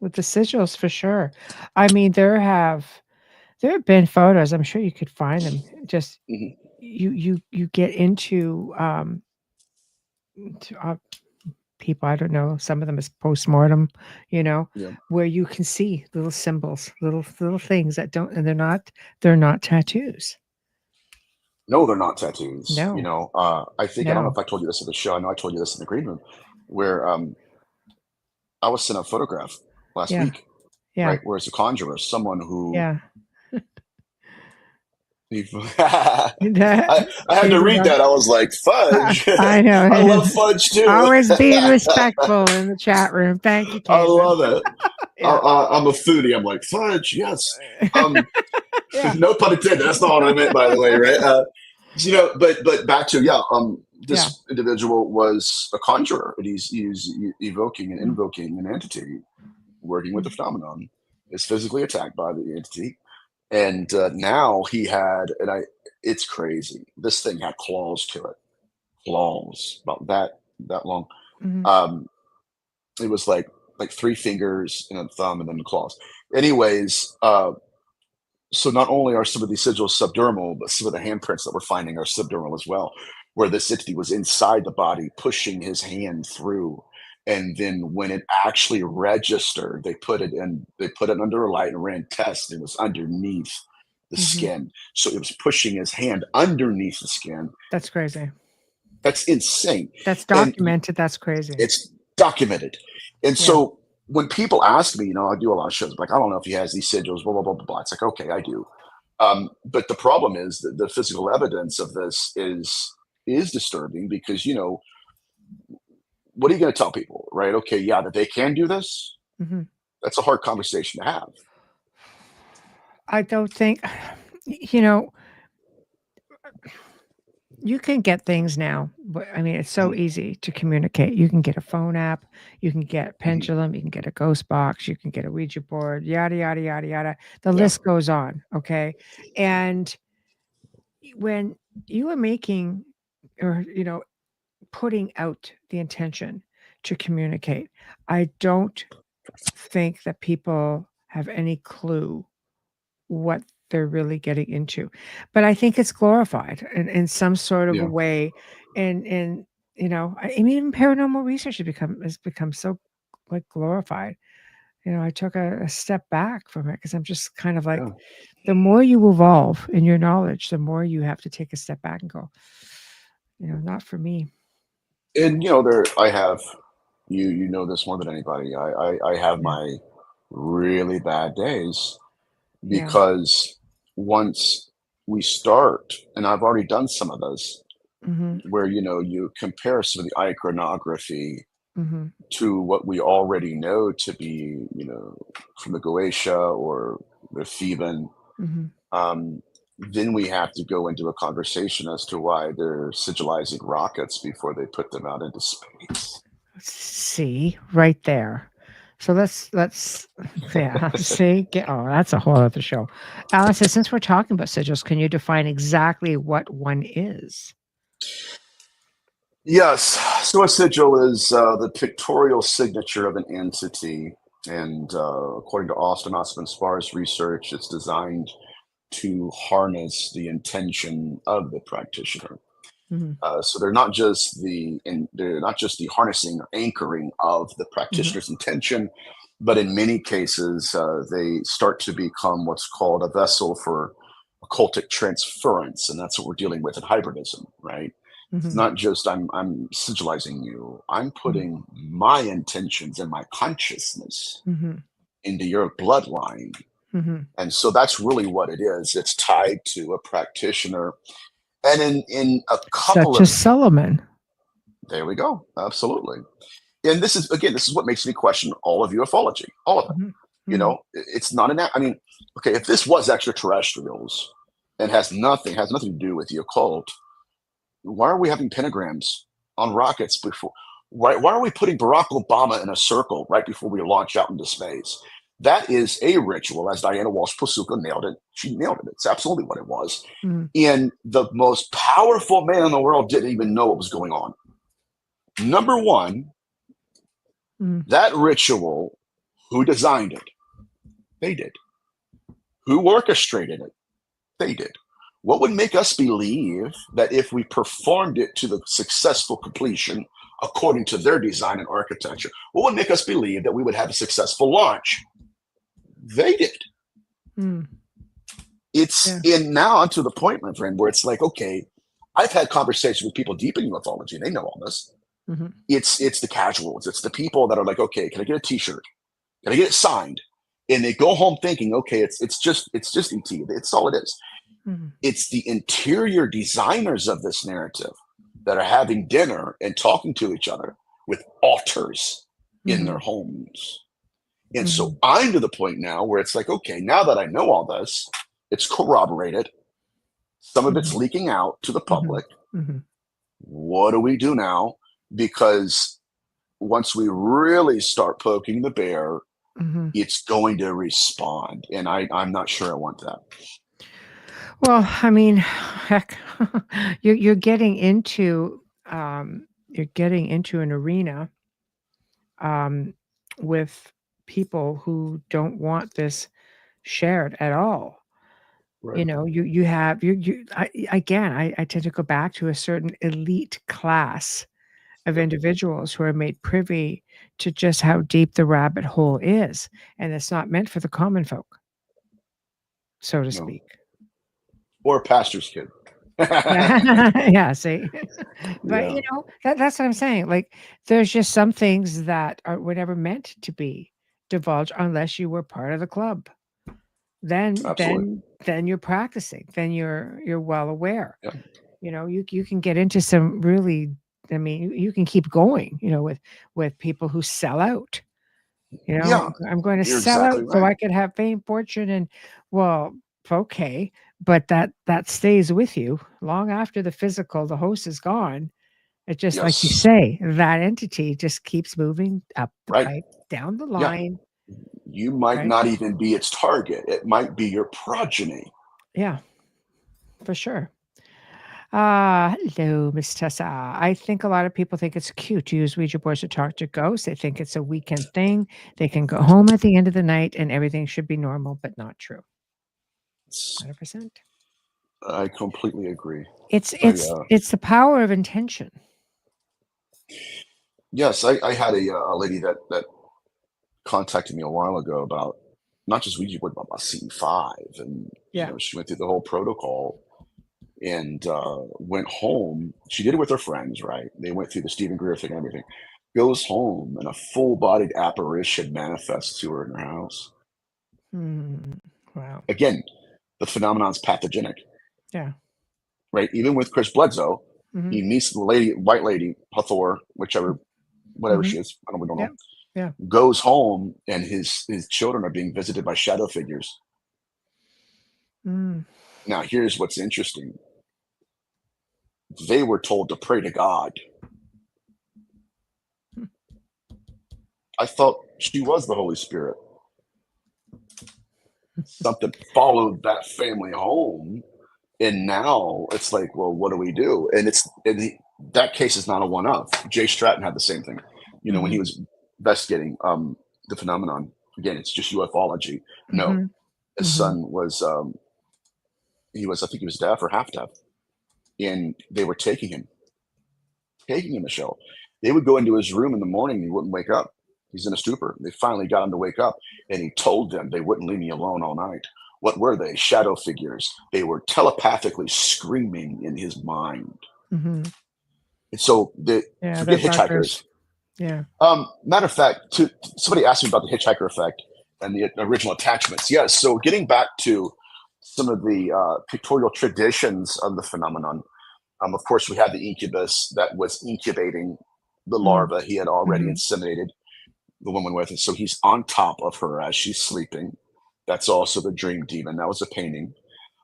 with the sigils for sure. I mean, there have been photos. I'm sure you could find them. Just you get into people. I don't know. Some of them is postmortem. Where you can see little symbols, little things that don't, and they're not tattoos. No, they're not tattoos. No. I think I don't know if I told you this in the show. I know I told you this in the green room, where I was sent a photograph last week. Yeah. Right, where it's a conjurer, someone who. Yeah. I had to read that. I was like, fudge. I know. I love fudge too. Always being respectful in the chat room. Thank you, Kate. I love it. I'm a foodie. I'm like, fudge, yes. No pun intended. That's not what I meant, by the way, right? But back to this individual was a conjurer, and he's evoking and invoking an entity, working with the phenomenon, is physically attacked by the entity, and now he had, it's crazy. This thing had claws to it, claws about that long. It was like 3 fingers and a thumb, and then claws. Anyways, so not only are some of these sigils subdermal, but some of the handprints that we're finding are subdermal as well, where this entity was inside the body, pushing his hand through. And then when it actually registered, they put it under a light and ran tests. It was underneath the skin. So it was pushing his hand underneath the skin. That's crazy. That's insane. That's documented. That's crazy. It's documented. And so when people ask me, I do a lot of shows, like, I don't know if he has these sigils, blah, blah, blah, blah, blah. It's like, okay, I do. But the problem is that the physical evidence of this is disturbing, because, what are you going to tell people, right? Okay, that they can do this. That's a hard conversation to have. I don't think, you can get things now, but I mean, it's so easy to communicate. You can get a phone app, you can get pendulum, you can get a ghost box, you can get a Ouija board, yada, yada, yada, yada. The list goes on. Okay. And when you are making, or, putting out the intention to communicate, I don't think that people have any clue what they're really getting into, but I think it's glorified in some sort of a way. And I mean, even paranormal research has become so like glorified. I took a step back from it, because I'm just kind of like, the more you evolve in your knowledge, the more you have to take a step back and go, not for me. And I have, you know this more than anybody. I have my really bad days, because once we start, and I've already done some of this, where you compare some of the iconography to what we already know to be, from the Goetia or the Theban, then we have to go into a conversation as to why they're sigilizing rockets before they put them out into space. See, right there. So let's see. That's a whole other show. Alice says, since we're talking about sigils, can you define exactly what one is? Yes. So a sigil is the pictorial signature of an entity. And according to Austin Osman Sparr's research, it's designed to harness the intention of the practitioner. So they're not just the harnessing or anchoring of the practitioner's intention, but in many cases they start to become what's called a vessel for occultic transference, and that's what we're dealing with in hybridism, right? It's not just I'm sigilizing you; I'm putting my intentions and my consciousness into your bloodline. And so that's really what it is. It's tied to a practitioner. And in a couple such as Solomon. There we go. Absolutely. And this is what makes me question all of ufology. All of it. It's not okay, if this was extraterrestrials and has nothing to do with the occult, why are we having pentagrams on rockets before? Why are we putting Barack Obama in a circle right before we launch out into space? That is a ritual, as Diana Walsh Pasuka nailed it. She nailed it. It's absolutely what it was. And the most powerful man in the world didn't even know what was going on. Number one, that ritual, who designed it? They did. Who orchestrated it? They did. What would make us believe that if we performed it to the successful completion, according to their design and architecture, what would make us believe that we would have a successful launch? They did. It's in now to the point, my friend, where it's like, okay, I've had conversations with people deep in ufology, and they know all this. It's the casuals. It's the people that are like, okay, can I get a T-shirt? Can I get it signed? And they go home thinking, okay, it's just ET. It's all it is. It's the interior designers of this narrative that are having dinner and talking to each other with altars in their homes. And so I'm to the point now where it's like, okay, now that I know all this, it's corroborated. Some of it's leaking out to the public. Mm-hmm. What do we do now? Because once we really start poking the bear, it's going to respond. And I'm not sure I want that. Well, I mean, heck, you're getting into an arena with people who don't want this shared at all. Right. You know, I tend to go back to a certain elite class of individuals who are made privy to just how deep the rabbit hole is, and it's not meant for the common folk, so to speak. Or a pastor's kid. Yeah, see, but you know that's what I'm saying. Like, there's just some things that were never meant to be divulged unless you were part of the club. Then you're practicing. Then you're well aware. Yeah. You know, you can get into some really. I mean, you can keep going. You know, with people who sell out. You know, I'm going to sell out so I can have fame, fortune, and well, okay, but that stays with you long after the physical, the host is gone. It just like you say, that entity just keeps moving up the pipe, down the line. You might not even be its target. It might be your progeny. Yeah, for sure. Hello, Miss Tessa. I think a lot of people think it's cute to use Ouija boards to talk to ghosts. They think it's a weekend thing. They can go home at the end of the night and everything should be normal, but not true. 100%. I completely agree. It's the power of intention. Yes, I had a lady that contacted me a while ago about not just Ouija board, but about C5, and you know, she went through the whole protocol and went home. She did it with her friends, right? They went through the Stephen Greer thing and everything. Goes home and a full-bodied apparition manifests to her in her house. Wow. Again, the phenomenon's pathogenic. Yeah. Right. Even with Chris Bledsoe, he meets the white lady, Hathor, whatever she is. We don't know. Yeah. Goes home and his children are being visited by shadow figures. Now, here's what's interesting. They were told to pray to God. I thought she was the Holy Spirit. Something followed that family home. And now it's like, well, what do we do? And that case is not a one-off. Jay Stratton had the same thing. You know, when he was investigating the phenomenon, again, it's just ufology. No, his son was, I think he was deaf or half deaf. And they were taking him, Michelle. They would go into his room in the morning and he wouldn't wake up. He's in a stupor. They finally got him to wake up, and he told them they wouldn't leave me alone all night. What were they? Shadow figures. They were telepathically screaming in his mind. And so forget hitchhikers. Yeah. Matter of fact, somebody asked me about the hitchhiker effect and the original attachments. Yes. So getting back to some of the pictorial traditions of the phenomenon. Of course, we had the incubus that was incubating the larva he had already inseminated the woman with. And so he's on top of her as she's sleeping. That's also the dream demon. That was a painting.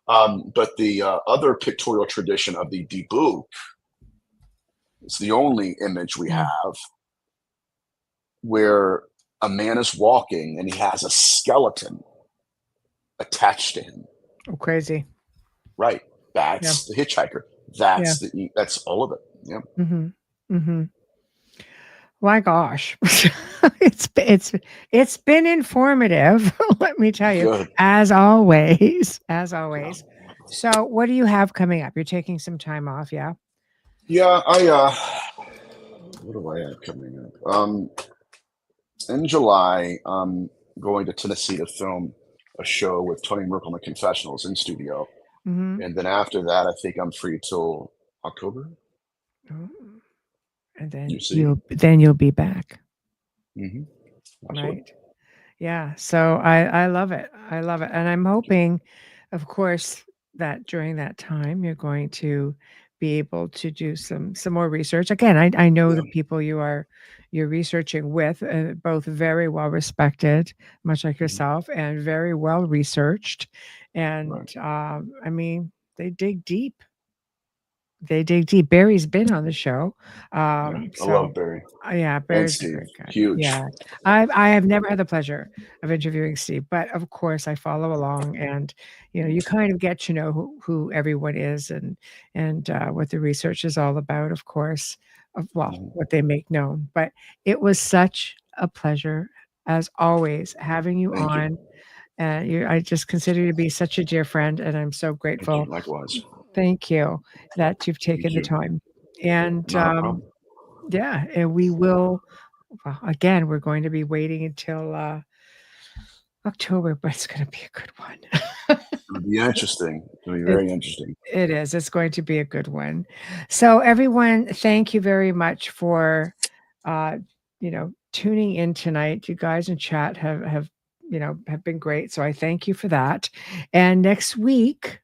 But the other pictorial tradition of the Dibuk is the only image we have where a man is walking and he has a skeleton attached to him. Oh, crazy. Right. That's the hitchhiker. That's all of it. Yeah. My gosh. it's been informative. Let me tell you. Good. As always. So what do you have coming up? You're taking some time off, yeah? Yeah, what do I have coming up? In July, I'm going to Tennessee to film a show with Tony Merkel and the Confessionals in studio. And then after that, I think I'm free till October. And then you'll be back. Right. Yeah. So I love it. And I'm hoping, of course, that during that time you're going to be able to do some more research. Again, I know the people you're researching with, both very well respected, much like yourself, and very well researched. And I mean, they dig deep. They dig deep. Barry's been on the show. I love Barry. Yeah, And Barry's a Steve. great guy. Huge. Yeah. I have never had the pleasure of interviewing Steve, but of course I follow along, and you kind of get to know who everyone is and what the research is all about, of course, what they make known. But it was such a pleasure, as always, having you Thank on. I just consider you to be such a dear friend, and I'm so grateful. Thank you. Likewise. Thank you that you've taken the time. And Not a problem. yeah, and we will. Well, again, we're going to be waiting until October, but it's going to be a good one. It'll be interesting. It'll be very interesting. It is. It's going to be a good one. So, everyone, thank you very much for, tuning in tonight. You guys in chat have been great. So I thank you for that. And next week,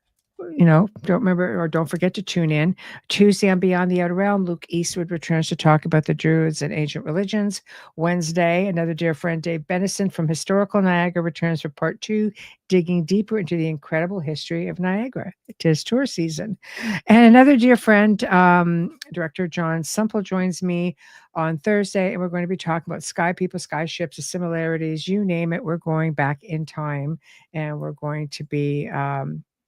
don't forget to tune in. Tuesday on Beyond the Outer Realm, Luke Eastwood returns to talk about the Druids and ancient religions. Wednesday, another dear friend, Dave Benison from Historical Niagara, returns for part 2, digging deeper into the incredible history of Niagara. It is tour season. And another dear friend, Director John Sumple, joins me on Thursday, and we're going to be talking about sky people, sky ships, the similarities, you name it. We're going back in time, and we're going to be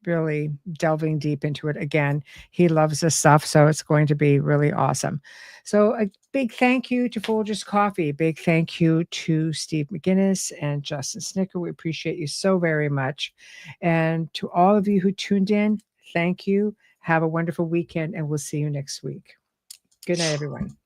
really delving deep into it again. He loves this stuff, so it's going to be really awesome. So a big thank you to Folgers Coffee. Big thank you to Steve McGinnis and Justin Snicker. We appreciate you so very much. And to all of you who tuned in, thank you. Have a wonderful weekend, and we'll see you next week. Good night, everyone.